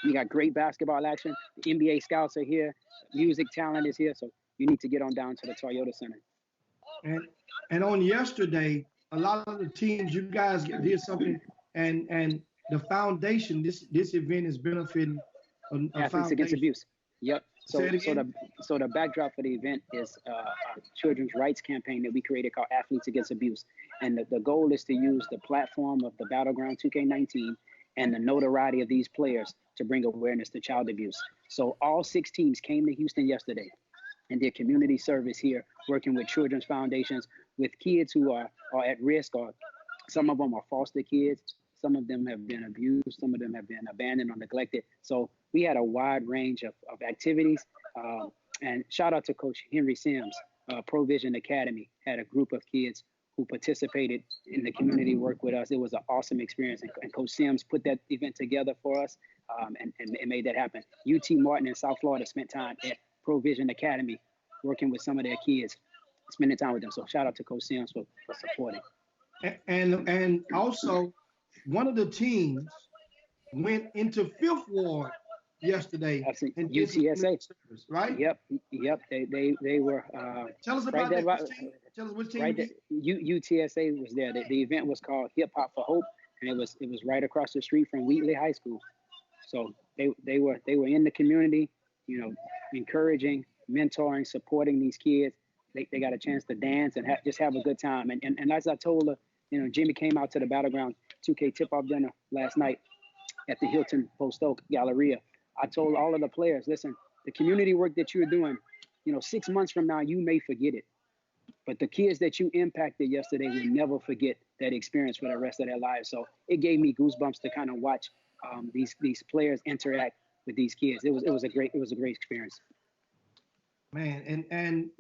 you got great basketball action. The NBA scouts are here. Music talent is here. So you need to get on down to the Toyota Center. And on yesterday, a lot of the teams, you guys did something, and the foundation. This event is benefiting Athletes Against Abuse. Yep. So the backdrop for the event is a children's rights campaign that we created called Athletes Against Abuse. And the goal is to use the platform of the Battleground 2K19 and the notoriety of these players to bring awareness to child abuse. So all 6 teams came to Houston yesterday and did community service here, working with children's foundations, with kids who are at risk, or some of them are foster kids. Some of them have been abused. Some of them have been abandoned or neglected. So we had a wide range of activities. And shout out to Coach Henry Sims. Provision Academy had a group of kids who participated in the community work with us. It was an awesome experience. And Coach Sims put that event together for us and made that happen. UT Martin in South Florida spent time at Provision Academy working with some of their kids, spending time with them. So shout out to Coach Sims for supporting. And also, one of the teams went into Fifth Ward yesterday. And UTSA, right? Yep. They were. Tell us about that. Tell us which team. Right. UTSA was there. The event was called Hip Hop for Hope, and it was right across the street from Wheatley High School. So they were in the community, encouraging, mentoring, supporting these kids. They got a chance to dance and just have a good time. And as I told her, Jimmy came out to the Battleground 2K tip-off dinner last night at the Hilton Post Oak Galleria. I told all of the players, listen, the community work that you're doing, 6 months from now, you may forget it. But the kids that you impacted yesterday will never forget that experience for the rest of their lives. So it gave me goosebumps to kind of watch these players interact with these kids. It was a great experience. Man, and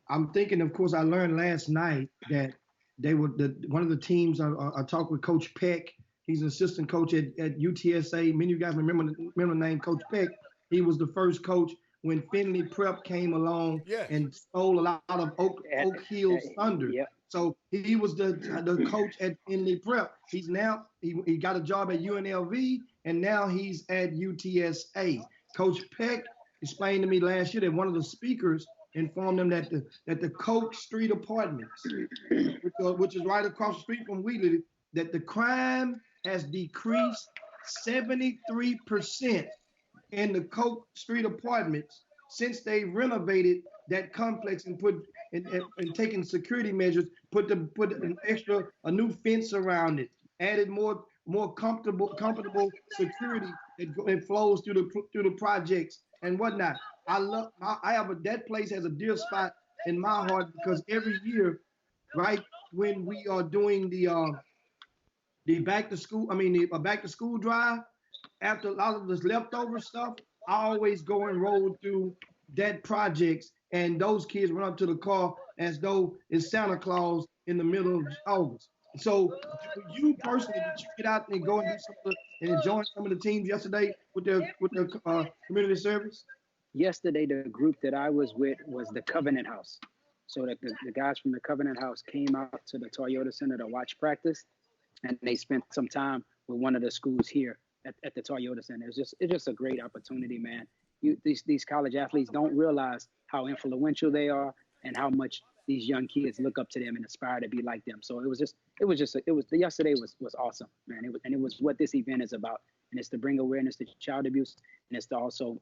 I'm thinking, of course, I learned last night that they were one of the teams. I talked with Coach Peck. He's an assistant coach at UTSA. Many of you guys remember the name Coach Peck. He was the first coach when Finley Prep came along and stole a lot of Oak Hill's thunder. Yep. So he was the coach at Finley Prep. He's now he got a job at UNLV, and now he's at UTSA. Coach Peck explained to me last year that one of the speakers informed them that the Coke Street Apartments, which is right across the street from Wheatley, that the crime has decreased 73% in the Coke Street Apartments since they renovated that complex and put and taken security measures, put a new fence around it, added more comfortable security that flows through the projects and whatnot. That place has a dear spot in my heart because every year, right when we are doing the back to school drive, after a lot of this leftover stuff, I always go and roll through that projects, and those kids run up to the car as though it's Santa Claus in the middle of August. So, you personally, did you get out and go and do something and join some of the teams yesterday with their community service? Yesterday, the group that I was with was the Covenant House. So that the guys from the Covenant House came out to the Toyota Center to watch practice, and they spent some time with one of the schools here at the Toyota Center. It's just a great opportunity, man. These college athletes don't realize how influential they are and how much these young kids look up to them and aspire to be like them. So yesterday was awesome, man. It was what this event is about, and it's to bring awareness to child abuse, and it's to also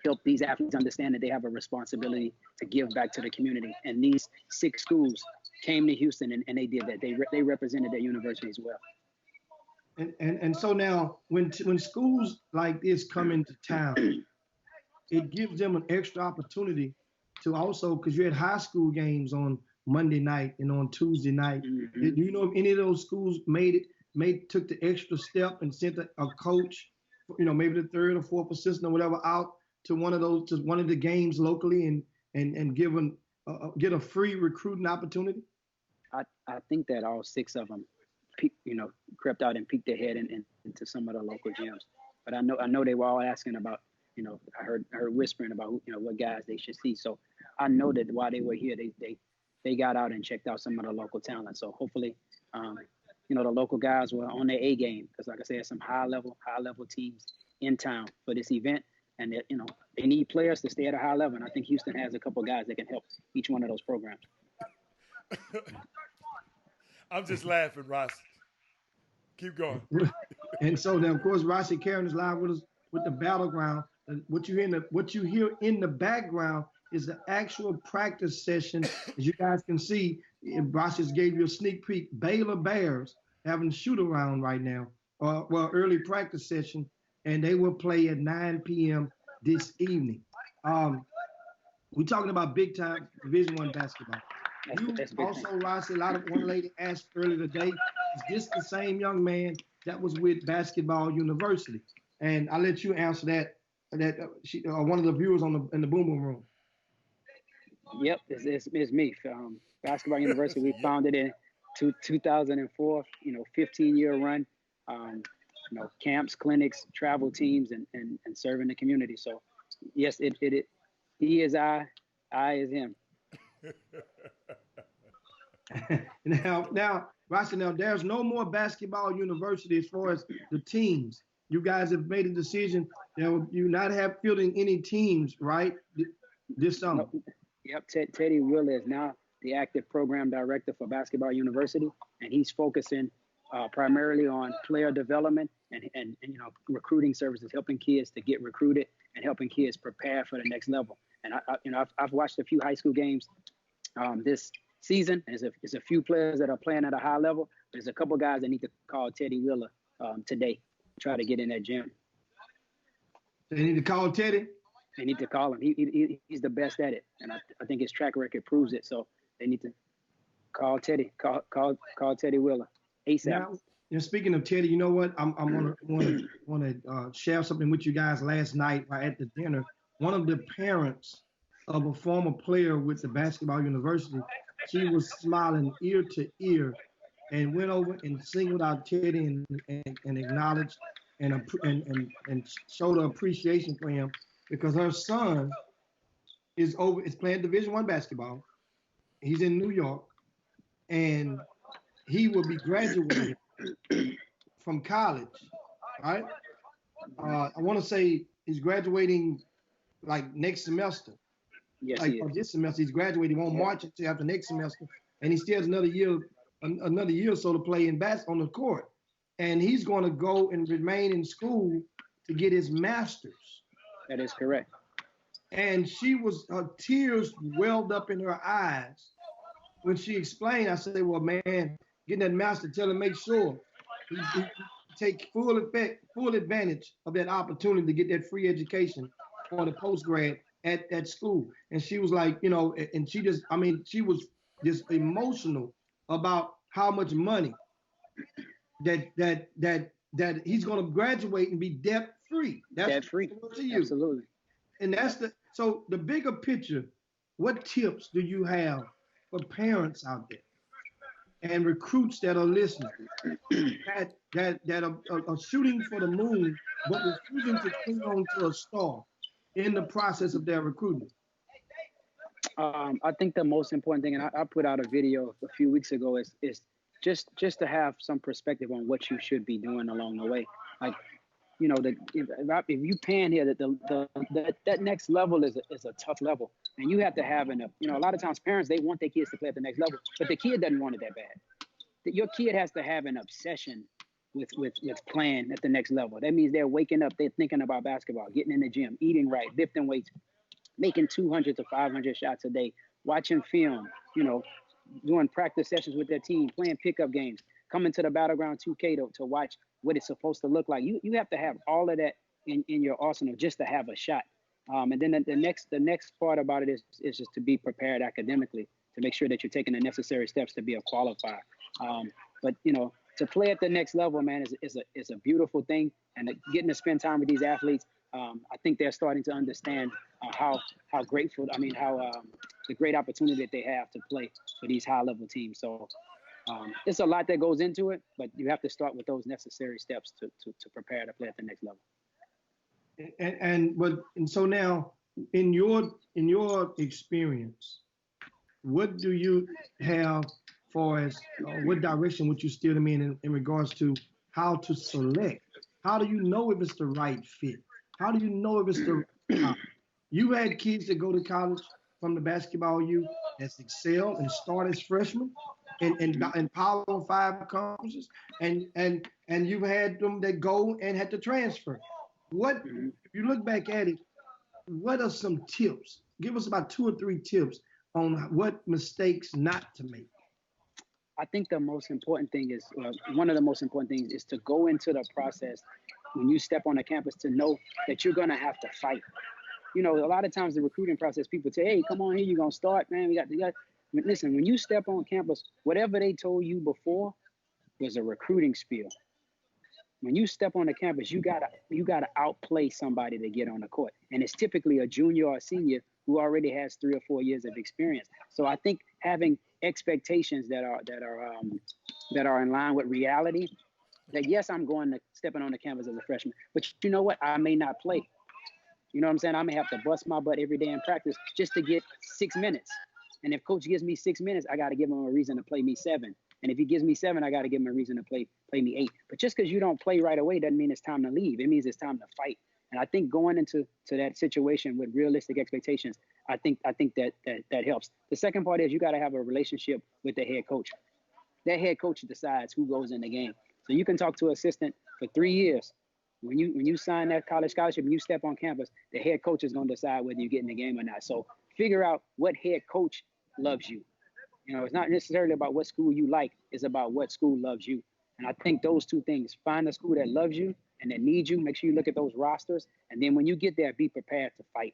help these athletes understand that they have a responsibility to give back to the community. And these 6 schools came to Houston and they did that. They represented their university as well. And so now when schools like this come into town, it gives them an extra opportunity to also, because you had high school games on Monday night and on Tuesday night. Mm-hmm. Do you know if any of those schools took the extra step and sent a coach, maybe the third or fourth assistant or whatever, out to one of the games locally and get a free recruiting opportunity? I think that all 6 of them, crept out and peeked their head into some of the local gyms. But I know they were all asking about, I heard whispering about, what guys they should see. So I know that while they were here, they got out and checked out some of the local talent. So hopefully, the local guys were on their A game, because like I said, some high level teams in town for this event, and they need players to stay at a high level. And I think Houston has a couple of guys that can help each one of those programs. I'm just laughing, Ross. Keep going. And so then, of course, Rossi Karen is live with us with the battleground. And what you hear in the background is the actual practice session. As you guys can see, Rossi just gave you a sneak peek. Baylor Bears having shoot around right now, early practice session, and they will play at 9 p.m. this evening. We're talking about big time Division I basketball. That's also, Rossi, one lady asked earlier today, is this the same young man that was with Basketball University? And I'll let you answer that. One of the viewers in the Boom Boom Room. Yep, it's me. Basketball University, we founded in 2004. 15-year run. Camps, clinics, travel teams, and serving the community. So, yes, he is I is him. Now, Rossi, there's no more Basketball University as far as the teams. You guys have made a decision that you're not fielding any teams, right, this summer? No. Yep, Teddy Wheeler is now the active program director for Basketball University, and he's focusing primarily on player development and recruiting services, helping kids to get recruited and helping kids prepare for the next level. And I've watched a few high school games this season. There's a few players that are playing at a high level. There's a couple guys that need to call Teddy Wheeler today, try to get in that gym. They need to call Teddy? They need to call him. He's the best at it, and I think his track record proves it. So they need to call Teddy. Call Teddy Wheeler ASAP. Now, speaking of Teddy, you know what? I'm want to share something with you guys. Last night at the dinner, one of the parents of a former player with the Basketball University, she was smiling ear to ear, and went over and singled out Teddy and acknowledged and showed her appreciation for him, because her son is playing Division I basketball. He's in New York, and he will be graduating from college, right? I want to say he's graduating like next semester. Yes, like this semester he's graduating. He won't March until after next semester, and he still has another year or so to play on the court. And he's going to go and remain in school to get his master's. That is correct. And her tears welled up in her eyes when she explained. I said, well, man, getting that master, tell him, make sure he take full advantage of that opportunity to get that free education for the postgrad at school. And she was like, and she was just emotional about how much money that he's going to graduate and be debt free. That's debt free. To you. Absolutely. And so the bigger picture, what tips do you have for parents out there and recruits that are listening that are shooting for the moon but refusing to cling on to a star in the process of their recruitment? I think the most important thing, and I put out a video a few weeks ago, is just to have some perspective on what you should be doing along the way. Like, if you pan here, that next level is a tough level, and you have to have a lot of times parents, they want their kids to play at the next level, but the kid doesn't want it that bad. Your kid has to have an obsession with playing at the next level. That means they're waking up, they're thinking about basketball, getting in the gym, eating right, lifting weights, making 200 to 500 shots a day, watching film, doing practice sessions with their team, playing pickup games, coming to the Battleground 2K to watch what it's supposed to look like. You have to have all of that in your arsenal just to have a shot And then the next part about it is just to be prepared academically, to make sure that you're taking the necessary steps to be a qualifier. But to play at the next level, man, is a beautiful thing, and getting to spend time with these athletes, I think they're starting to understand how grateful. I mean, how the great opportunity that they have to play for these high level teams. So it's a lot that goes into it, but you have to start with those necessary steps to prepare to play at the next level. And so now, in your experience, what do you have for as what direction would you steer them in regards to how to select? How do you know if it's the right fit? How do you know if it's the right? You had kids that go to college from the basketball U that's excel and start as freshmen in Power 5 conferences, and you've had them that go and had to transfer. What, if you look back at it, what are some tips? Give us about 2 or 3 tips on what mistakes not to make. I think the most important thing is, one of the most important things is to go into the process when you step on the campus to know that you're going to have to fight. A lot of times the recruiting process, people say, hey, come on here, you're going to start, man. Listen, when you step on campus, whatever they told you before was a recruiting spiel. When you step on the campus, you gotta outplay somebody to get on the court. And it's typically a junior or a senior who already has 3 or 4 years of experience. So I think having expectations that are in line with reality, that yes, I'm stepping on the campus as a freshman, but you know what? I may not play. You know what I'm saying? I may have to bust my butt every day in practice just to get 6 minutes. And if coach gives me 6 minutes, I got to give him a reason to play me 7. And if he gives me 7, I got to give him a reason to play me 8. But just because you don't play right away doesn't mean it's time to leave. It means it's time to fight. And I think going into that situation with realistic expectations, I think that helps. The second part is you got to have a relationship with the head coach. That head coach decides who goes in the game. So you can talk to an assistant for 3 years. When you sign that college scholarship and you step on campus, the head coach is going to decide whether you get in the game or not. So figure out what head coach loves you. It's not necessarily about what school you like. It's about what school loves you. And I think those 2 things, find a school that loves you and that needs you. Make sure you look at those rosters. And then when you get there, be prepared to fight.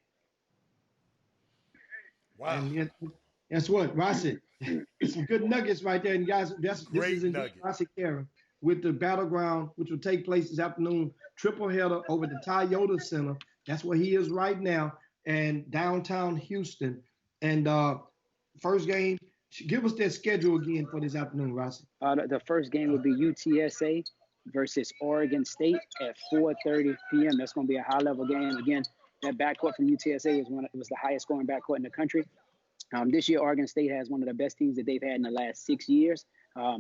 Wow. And guess what, Rossi? Some good nuggets right there. And guys, this is Rossi Karen with the Battleground, which will take place this afternoon, triple header over the Toyota Center. That's where he is right now, and downtown Houston. And first game, give us that schedule again for this afternoon, Rossi. The first game would be UTSA versus Oregon State at 4:30 p.m. That's going to be a high-level game. Again, that backcourt from UTSA was the highest scoring backcourt in the country. This year, Oregon State has one of the best teams that they've had in the last 6 years.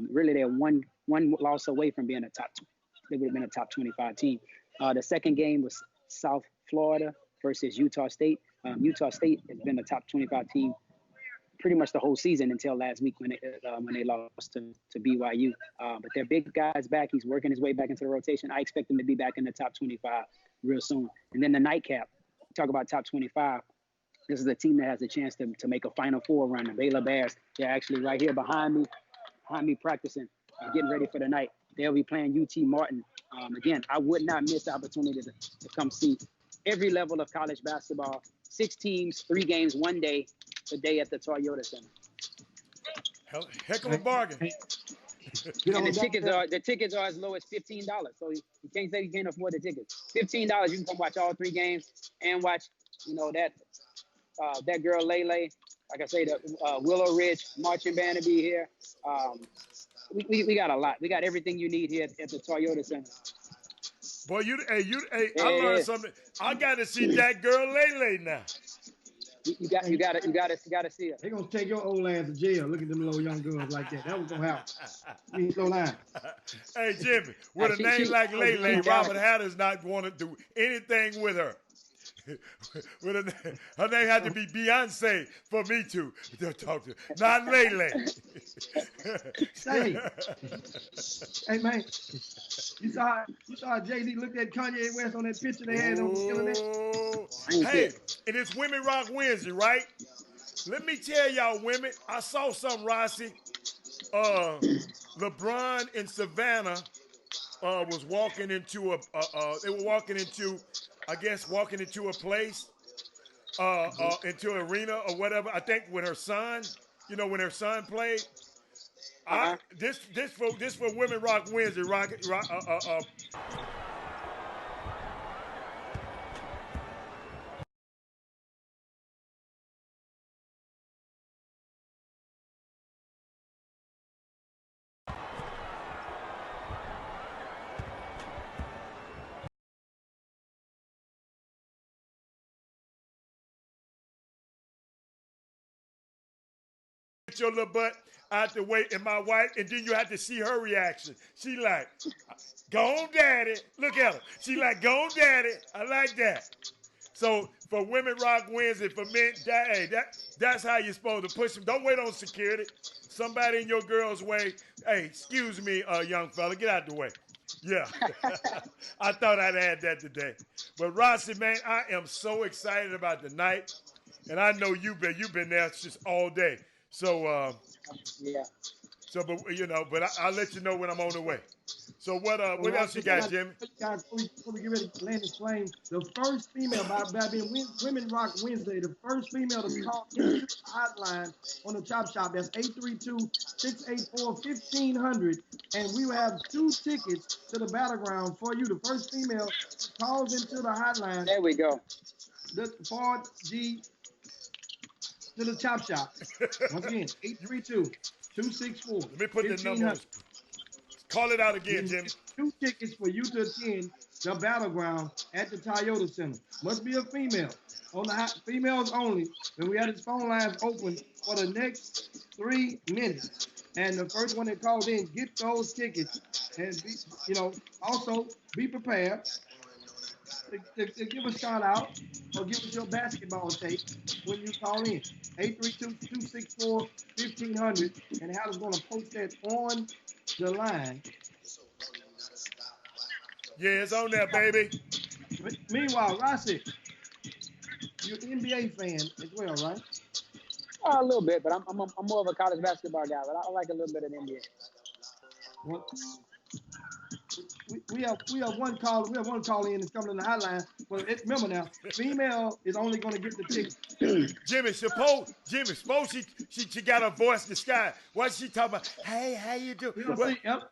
Really, they're one loss away from being they would have been a top 25 team. The second game was South Florida versus Utah State. Utah State has been a top 25 team pretty much the whole season until last week when they lost to BYU. But their big guy's back. He's working his way back into the rotation. I expect him to be back in the top 25 real soon. And then the nightcap, talk about top 25. This is a team that has a chance to make a Final Four run. The Baylor Bears, they're actually right here behind me practicing, getting ready for the night. They'll be playing UT Martin. Again, I would not miss the opportunity to come see every level of college basketball. 6 teams, 3 games, 1 day, today at the Toyota Center. Heck of a bargain. And the tickets are as low as $15. So you can't say you can't afford the tickets. $15, you can come watch all 3 games and watch, that girl Lele. Like I say, the Willow Ridge marching band to be here. We got a lot. We got everything you need here at the Toyota Center. Boy, I learned something. I got to see that girl Lele now. You got to see her. They're gonna take your old ass to jail. Look at them little young girls like that. That was gonna happen. You ain't no line. Hey Jimmy, with a name like Lele, Robert Hatter's not going to do anything with her. Her name had to be Beyonce for me to talk to. Not Lele. Hey man, you saw Jay-Z looked at Kanye West on that picture they had on the internet. Hey, and it's Women Rock Wednesday, right? Let me tell y'all, women, I saw something, Rossi. LeBron in Savannah was walking into a place, into arena or whatever. I think when her son, when her son played. This for Women Rock Wednesday. Get your little butt out the way, and my wife, and then you have to see her reaction. She like, go on, daddy. Look at her. She like, go on, daddy. I like that. So for Women Rock Wednesday, for men, that's how you're supposed to push them. Don't wait on security. Somebody in your girl's way. Hey, excuse me, young fella, get out the way. Yeah, I thought I'd add that today. But Rossi, man, I am so excited about the night, and I know you've been there just all day. So yeah. So, but I'll let you know when I'm on the way. So what else you got, Jimmy? Guys, before we get ready to land this plane, the first female by being Women Rock Wednesday, the first female to call into the hotline on the Chop Shop, that's 832-684-1500, and we will have 2 tickets to the Battleground for you. The first female calls into the hotline. There we go. The Ford G to the Chop Shop. Once again, 832-264. Let me put the numbers. Call it out again, Jimmy. 2 tickets for you to attend the Battleground at the Toyota Center. Must be a female. Females only. And we have his phone lines open for the next 3 minutes. And the first one that calls in, get those tickets. And also be prepared to give a shout out or give us your basketball tape when you call in. 832-264-1500. And Hal is going to post that on the line. Yeah, it's on there, baby. Meanwhile, Rossi, you're an NBA fan as well, right? A little bit, but I'm more of a college basketball guy, but I like a little bit of NBA. Well, we have one call. We have one call in that's coming in the hotline. But remember now, female is only going to get the ticket. Jimmy, suppose she got her voice in the sky. What's she talking about? Hey, how you doing?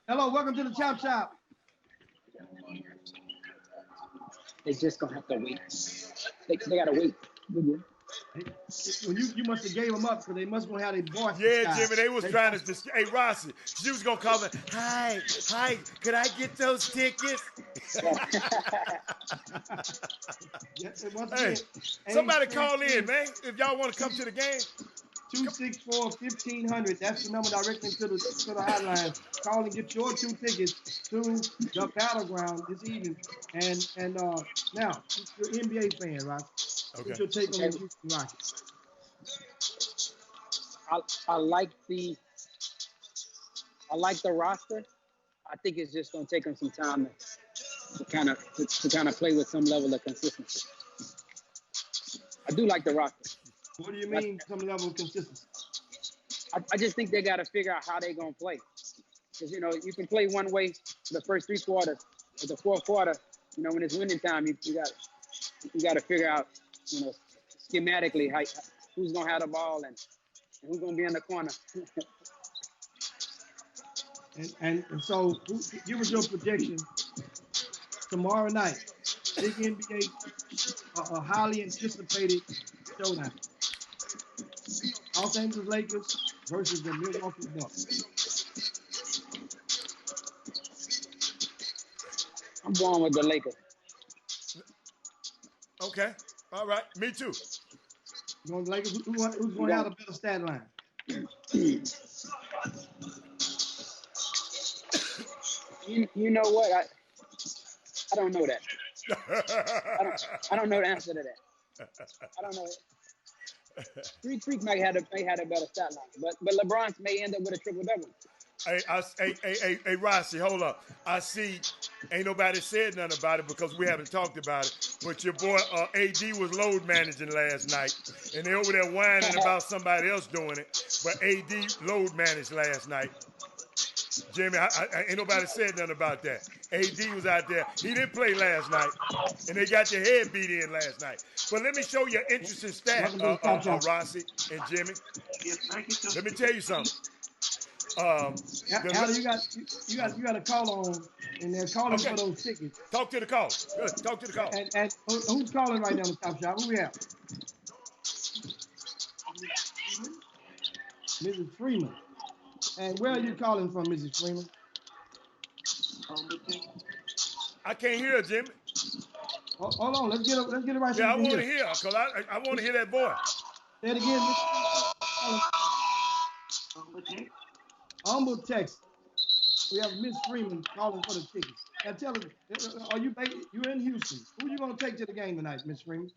Hello, welcome to the Chop Shop. They just gonna have to wait. They gotta wait. When you must have gave them up because they must want to have their voice. Yeah, Jimmy, they was trying to. Hey, Rossi, she was gonna call me. Hi, could I get those tickets? Hey, somebody call in, man. If y'all want to come to the game. 264-1500. That's the number directly to the hotline. Call and get your 2 tickets to the Battleground this evening. And now, you're an NBA fan, right? Okay. What's your take on the Houston Rockets? I like the roster. I think it's just gonna take them some time to kind of play with some level of consistency. I do like the roster. What do you mean, some level of consistency? I just think they got to figure out how they're going to play. Because, you can play one way for the first 3 quarters. But the 4th quarter, when it's winning time, you got to figure out, schematically who's going to have the ball and who's going to be in the corner. and so, give us your projection tomorrow night. Big NBA, a highly anticipated showdown. Los Angeles Lakers versus the Milwaukee Bucks. I'm going with the Lakers. Okay. All right. Me too. You going to the Lakers? Who's going to have a better stat line? You know what? I don't know that. I don't know the answer to that. I don't know. Freak may have a better stat line, but LeBron may end up with a triple-double. Hey, Rossi, hold up. I see ain't nobody said nothing about it because we haven't talked about it. But your boy AD was load managing last night, and they over there whining about somebody else doing it. But AD load managed last night. Jimmy, ain't nobody said nothing about that. AD was out there. He didn't play last night, and they got their head beat in last night. But let me show you an interesting stat, Rossi and Jimmy. Let me tell you something. Al, you got a call on, and they're calling for those tickets. Talk to the call. Good. Talk to the call. And who's calling right now on the Chop Shop? Who we have? Mrs. Freeman. And where are you calling from, Mrs. Freeman? I can't hear it, Jimmy. Hold on, let's get it right. Yeah, I want to hear, cause I want to hear that voice. Say it again. Humble, Texas. We have Miss Freeman calling for the tickets. Now tell us, are you in Houston? Who are you going to take to the game tonight, Miss Freeman?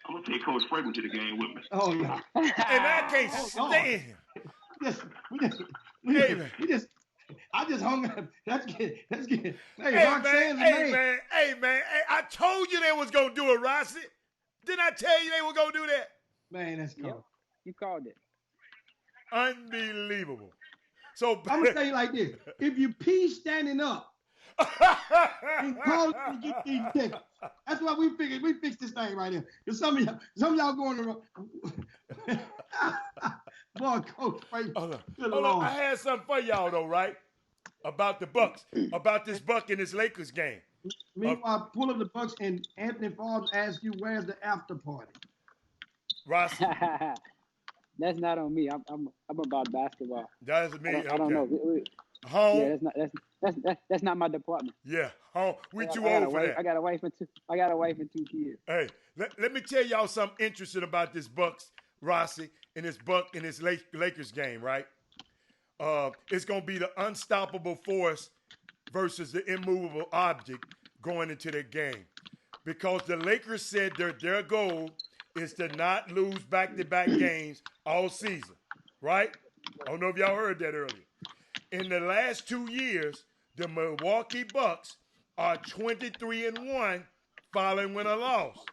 I'm gonna take Coach Freeman to the game with me. Oh yeah. And I can't stand him. I just hung up. Let's get. Hey man. I told you they was gonna do it, Rossi. Didn't I tell you they were gonna do that? Man, that's cool. Yep. You called it. Unbelievable. So I'm gonna tell you like this: if you pee standing up, and call it to get these tickets. That's why we fixed this thing right here. Because some of y'all going to boy, Coach Freeman. Hold on. I had something for y'all though, right? About the Bucks, about this Buck and this Lakers game. Meanwhile, pull up the Bucks and Anthony Forbes asks you, "Where's the after party?" Rossi. That's not on me. I'm about basketball. That's me. I don't know. Home. Yeah, that's not my department. Yeah, home. We too old for that. I got a wife and two kids. Hey, let me tell y'all something interesting about this Bucks, Rossi, and this Buck and this Lakers game, right? It's gonna be the unstoppable force versus the immovable object going into the game, because the Lakers said their goal is to not lose back-to-back games all season, right? I don't know if y'all heard that earlier. In the last 2 years, the Milwaukee Bucks are 23-1 following a loss.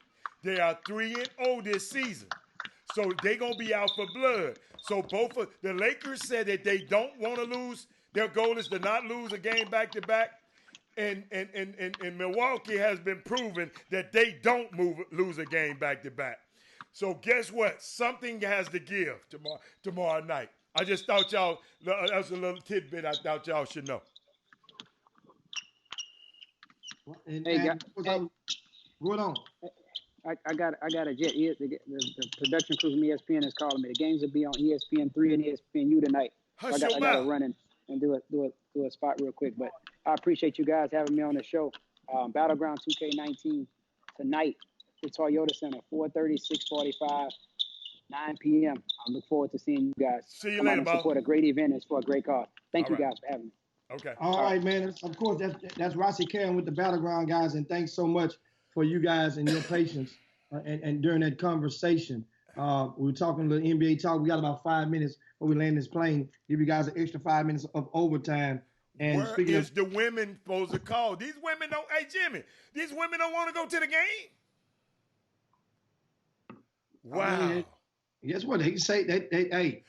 They are 3-0 this season. So they're going to be out for blood. So both of the Lakers said that they don't want to lose. Their goal is to not lose a game back-to-back. And Milwaukee has been proven that they don't lose a game back-to-back. So guess what? Something has to give tomorrow night. I just thought y'all, that was a little tidbit I thought y'all should know. Go on. I got a jet. The production crew from ESPN is calling me. The games will be on ESPN3 and ESPNU tonight. So I got to run in and do a spot real quick. But I appreciate you guys having me on the show. Battleground 2K19 tonight at Toyota Center, 4:30, 6:45. 9 p.m. I look forward to seeing you guys. See you later, Bob. Support a great event. It's for a great cause. Thank you guys for having me. Okay. All right, man. Of course, that's Rossi Karen with the Battleground guys, and thanks so much for you guys and your patience and during that conversation. We were talking a little NBA talk. We got about 5 minutes before we land this plane. Give you guys an extra 5 minutes of overtime. And where is the women supposed to call? These women don't. Hey, Jimmy, these women don't want to go to the game. Wow. I mean, guess what? They say hey.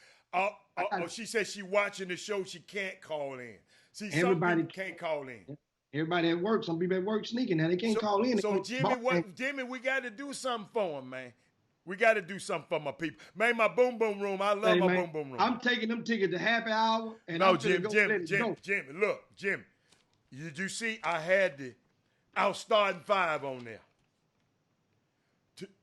She said she watching the show. She can't call in. See, everybody can't call in. Everybody at work. Some people at work sneaking now. They can't call in. So Jimmy, we got to do something for them, man. We got to do something for my people. Man, my boom boom room. I love my boom boom room. I'm taking them tickets to happy hour. And no, Jimmy, look, Jim. Did you see? I had our starting five on there.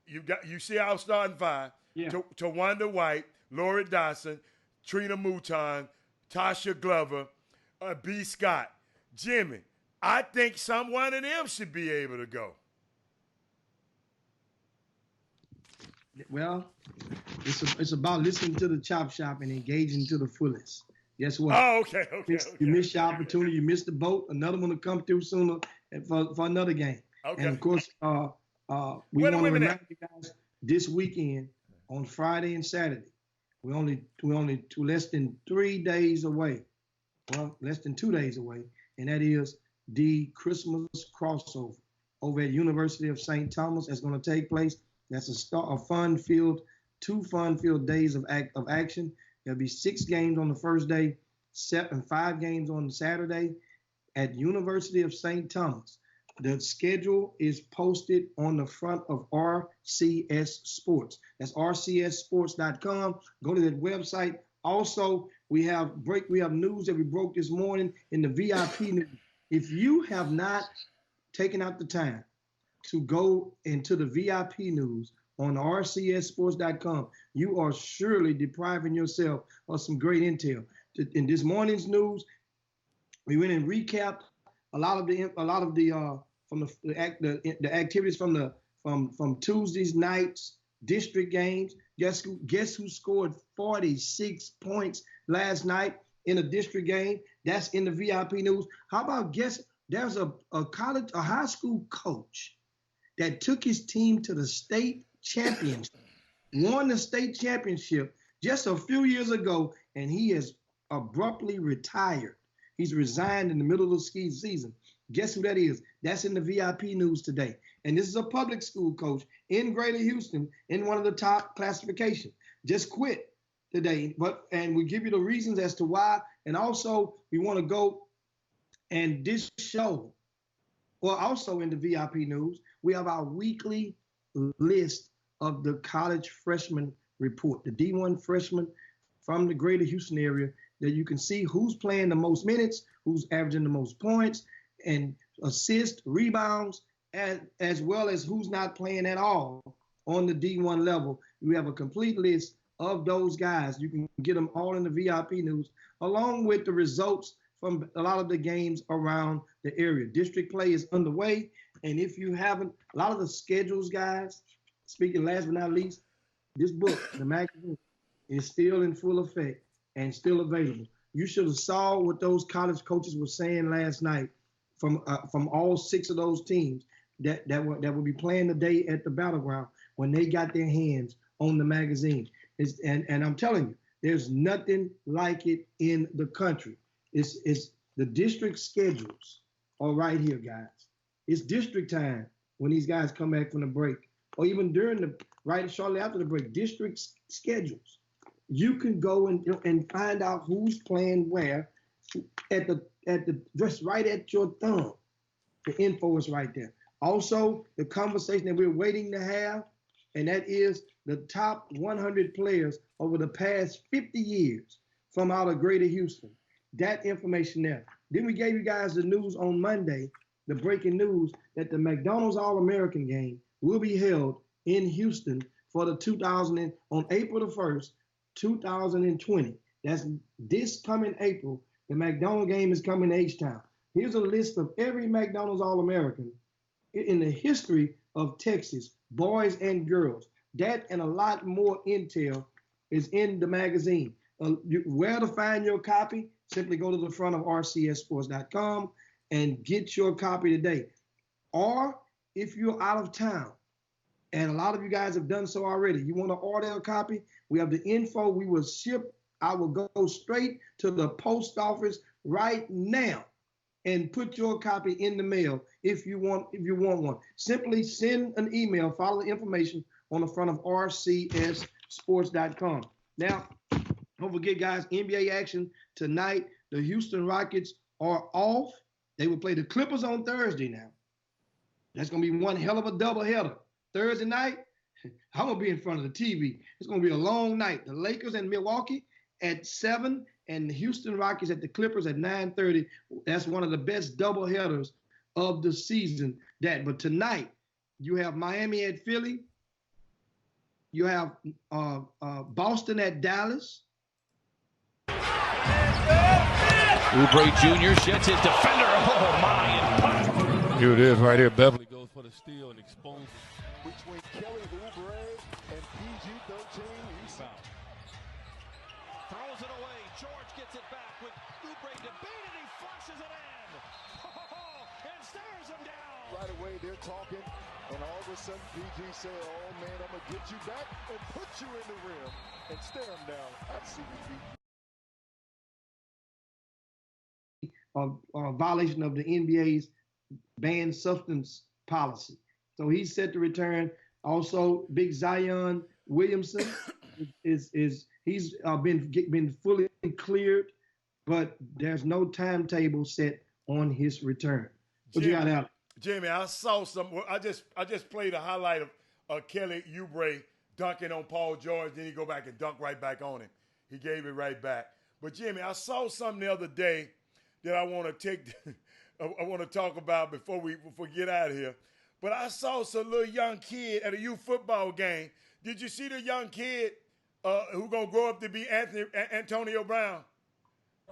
You see our starting five. Yeah. Tawanda White, Lori Dawson, Trina Mouton, Tasha Glover, B. Scott. Jimmy, I think one of them should be able to go. Well, it's about listening to the Chop Shop and engaging to the fullest. Guess what? Oh, okay. You missed your opportunity. You missed the boat. Another one will come through sooner for another game. Okay. And, of course, we want to remind you guys this weekend on Friday and Saturday. We're only less than 3 days away. Well, less than 2 days away. And that is the Christmas crossover over at University of St. Thomas. That's going to take place. That's two fun-filled days of action. There'll be 6 games on the first day, 5 games on Saturday at University of St. Thomas. The schedule is posted on the front of RCS Sports. That's rcssports.com. Go to that website. Also, we have news that we broke this morning in the VIP news. If you have not taken out the time to go into the VIP news on rcssports.com, you are surely depriving yourself of some great intel. In this morning's news, we went and recapped a lot of the activities from Tuesday's night's district games. Guess who scored 46 points last night in a district game? That's in the VIP news. How about there's a high school coach that took his team to the state championship, won the state championship just a few years ago, and he has abruptly retired. He's resigned in the middle of the ski season. Guess who that is? That's in the VIP news today. And this is a public school coach in Greater Houston in one of the top classifications. Just quit today. And we give you the reasons as to why. And also, we want to go and this show. Well, also in the VIP news, we have our weekly list of the college freshman report, the D1 freshmen from the Greater Houston area, that you can see who's playing the most minutes, who's averaging the most points and assists, rebounds, as well as who's not playing at all on the D1 level. We have a complete list of those guys. You can get them all in the VIP news, along with the results from a lot of the games around the area. District play is underway, and if you haven't, a lot of the schedules, guys, speaking last but not least, this book, the magazine, is still in full effect and still available. You should have saw what those college coaches were saying last night from all 6 of those teams that will be playing today at the Battleground when they got their hands on the magazine. And I'm telling you, there's nothing like it in the country. It's the district schedules are right here, guys. It's district time when these guys come back from the break, or even during shortly after the break. District schedules. You can go and find out who's playing where just right at your thumb. The info is right there. Also, the conversation that we're waiting to have, and that is the top 100 players over the past 50 years from out of Greater Houston. That information there. Then we gave you guys the news on Monday, the breaking news that the McDonald's All-American game will be held in Houston for on April the 1st, 2020. That's this coming April. The McDonald's game is coming to H-Town. Here's a list of every McDonald's All-American in the history of Texas, boys and girls. That and a lot more intel is in the magazine. Where to find your copy? Simply go to the front of rcssports.com and get your copy today. Or if you're out of town, and a lot of you guys have done so already, you want to order a copy, we have the info. We will ship. I will go straight to the post office right now and put your copy in the mail if you want one. Simply send an email, follow the information on the front of rcssports.com. Now, don't forget, guys, NBA action tonight. The Houston Rockets are off. They will play the Clippers on Thursday now. That's going to be one hell of a doubleheader. Thursday night, I'm going to be in front of the TV. It's going to be a long night. The Lakers and Milwaukee at 7 and the Houston Rockets at the Clippers at 9:30. That's one of the best doubleheaders of the season. But tonight, you have Miami at Philly. You have Boston at Dallas. Oubre Jr. sheds his defender. Oh, my. Here it is right here. Beverly goes for the steal and exposes. Between Kelly Oubre and PG-13, he's fouled. Throws it away. George gets it back with Oubre to beat it. He flushes it in. And stares him down. Right away, they're talking, and all of a sudden, PG said, oh, man, I'm going to get you back and put you in the rim and stare him down. I see you beat. Violation of the NBA's banned substance policy. So he's set to return. Also, Big Zion Williamson he's He's been fully cleared, but there's no timetable set on his return. What you got, Alex? Jimmy, I saw some. I just played a highlight of Kelly Oubre dunking on Paul George. Then he go back and dunk right back on him. He gave it right back. But Jimmy, I saw something the other day that I want to talk about before we get out of here. But I saw some little young kid at a youth football game. Did you see the young kid who gonna grow up to be Antonio Brown?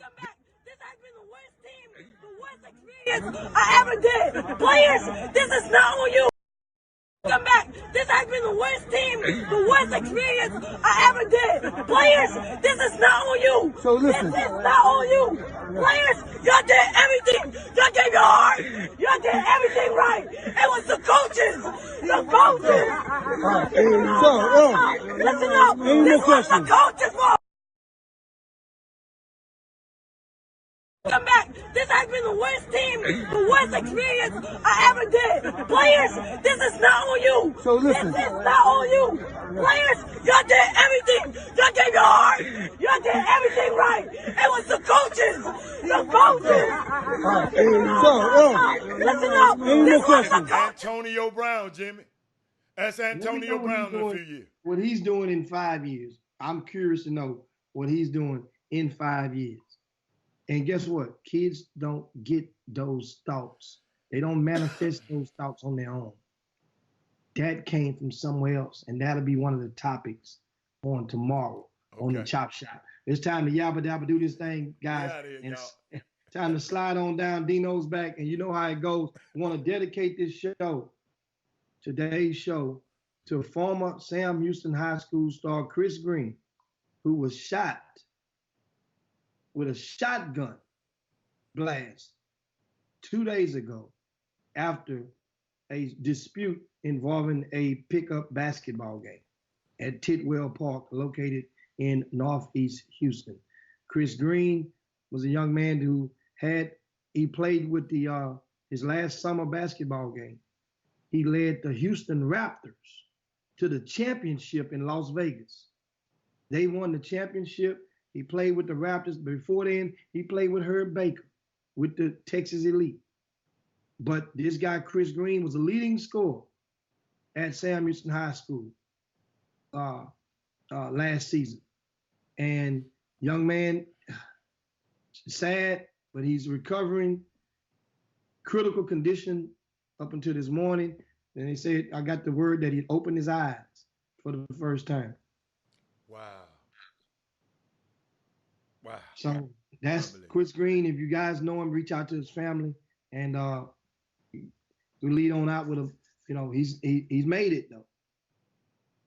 Come back. This has been the worst team, the worst experience I ever did. Players, this is not on you. Come back. This has been the worst team, the worst experience I ever did. Players, this is not on you. So listen. This is not on you. Players, y'all did everything. Y'all gave your heart. Y'all did everything right. It was the coaches. The coaches. Listen up. This was the coaches' fault. Come back. This has been the worst team, the worst experience I ever did. Players, this is not on you. So listen. This is not on you. Players, y'all did everything. Y'all gave your heart. Y'all did everything right. It was the coaches. The coaches. Listen up. This was the coaches. Antonio Brown, Jimmy. That's Antonio Brown in a few years. What he's doing in 5 years. I'm curious to know what he's doing in 5 years. And guess what? Kids don't get those thoughts. They don't manifest those thoughts on their own. That came from somewhere else, and that'll be one of the topics on tomorrow on the Chop Shop. It's time to yabba dabba do this thing, guys. Here, and time to slide on down Dino's back, and you know how it goes. I want to dedicate this show, today's show, to former Sam Houston High School star Chris Green, who was shot with a shotgun blast 2 days ago after a dispute involving a pickup basketball game at Tidwell Park, located in Northeast Houston. Chris Green was a young man who he played with his last summer basketball game. He led the Houston Raptors to the championship in Las Vegas. They won the championship. He played with the Raptors. Before then, he played with Herb Baker with the Texas Elite. But this guy, Chris Green, was a leading scorer at Sam Houston High School last season. And young man, sad, but he's recovering, critical condition up until this morning. And they said, I got the word that he opened his eyes for the first time. Wow. So that's Chris Green. If you guys know him, reach out to his family, and we lead on out with him. You know, he's made it though,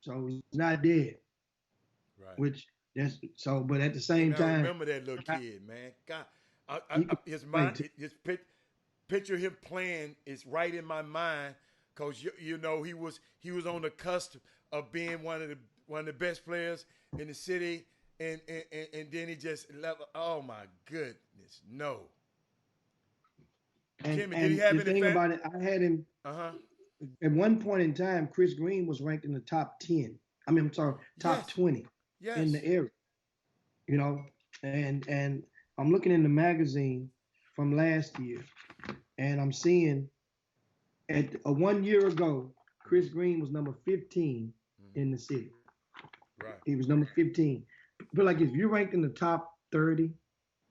so he's not dead. Right. Which that's so, but at the same time, I remember that little kid, man. God, his mind, his picture of him playing is right in my mind, because you know he was on the cusp of being one of the best players in the city. And then he just left. Oh my goodness, no. Jimmy, did he have the thing about it, I had him. At one point in time, Chris Green was ranked in the top 10. I mean, I'm sorry, top 20 in the area. You know, and I'm looking in the magazine from last year, and I'm seeing at 1 year ago, Chris Green was number 15 in the city. Right. He was number 15. But like if you're ranked in the top 30,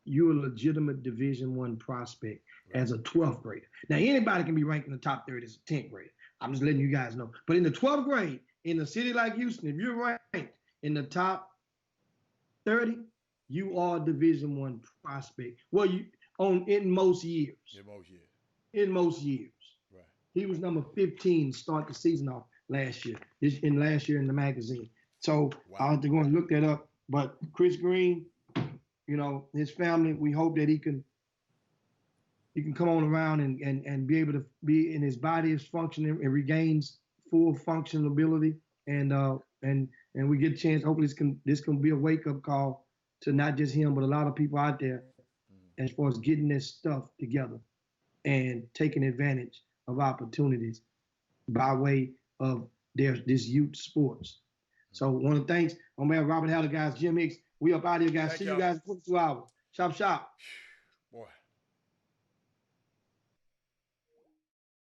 you're a legitimate Division I prospect as a 12th grader. Now, anybody can be ranked in the top 30 as a 10th grader. I'm just letting you guys know. But in the 12th grade, in a city like Houston, if you're ranked in the top 30, you are a Division I prospect. Well, in most years. In most years. Right. He was number 15 to start the season off last year. Last year in the magazine. So I'll have to go and look that up. But Chris Green, you know, his family, we hope that he can come on around and be able to be in his body is functioning and regains full functionability. And we get a chance, hopefully this can be a wake-up call to not just him, but a lot of people out there as far as getting this stuff together and taking advantage of opportunities by way of this youth sports. So one of the things, on behalf of Robert Haller, guys, Jim Hicks, we up out here, guys. Thank See y'all. you guys in 22 hours. Chop, chop. Boy.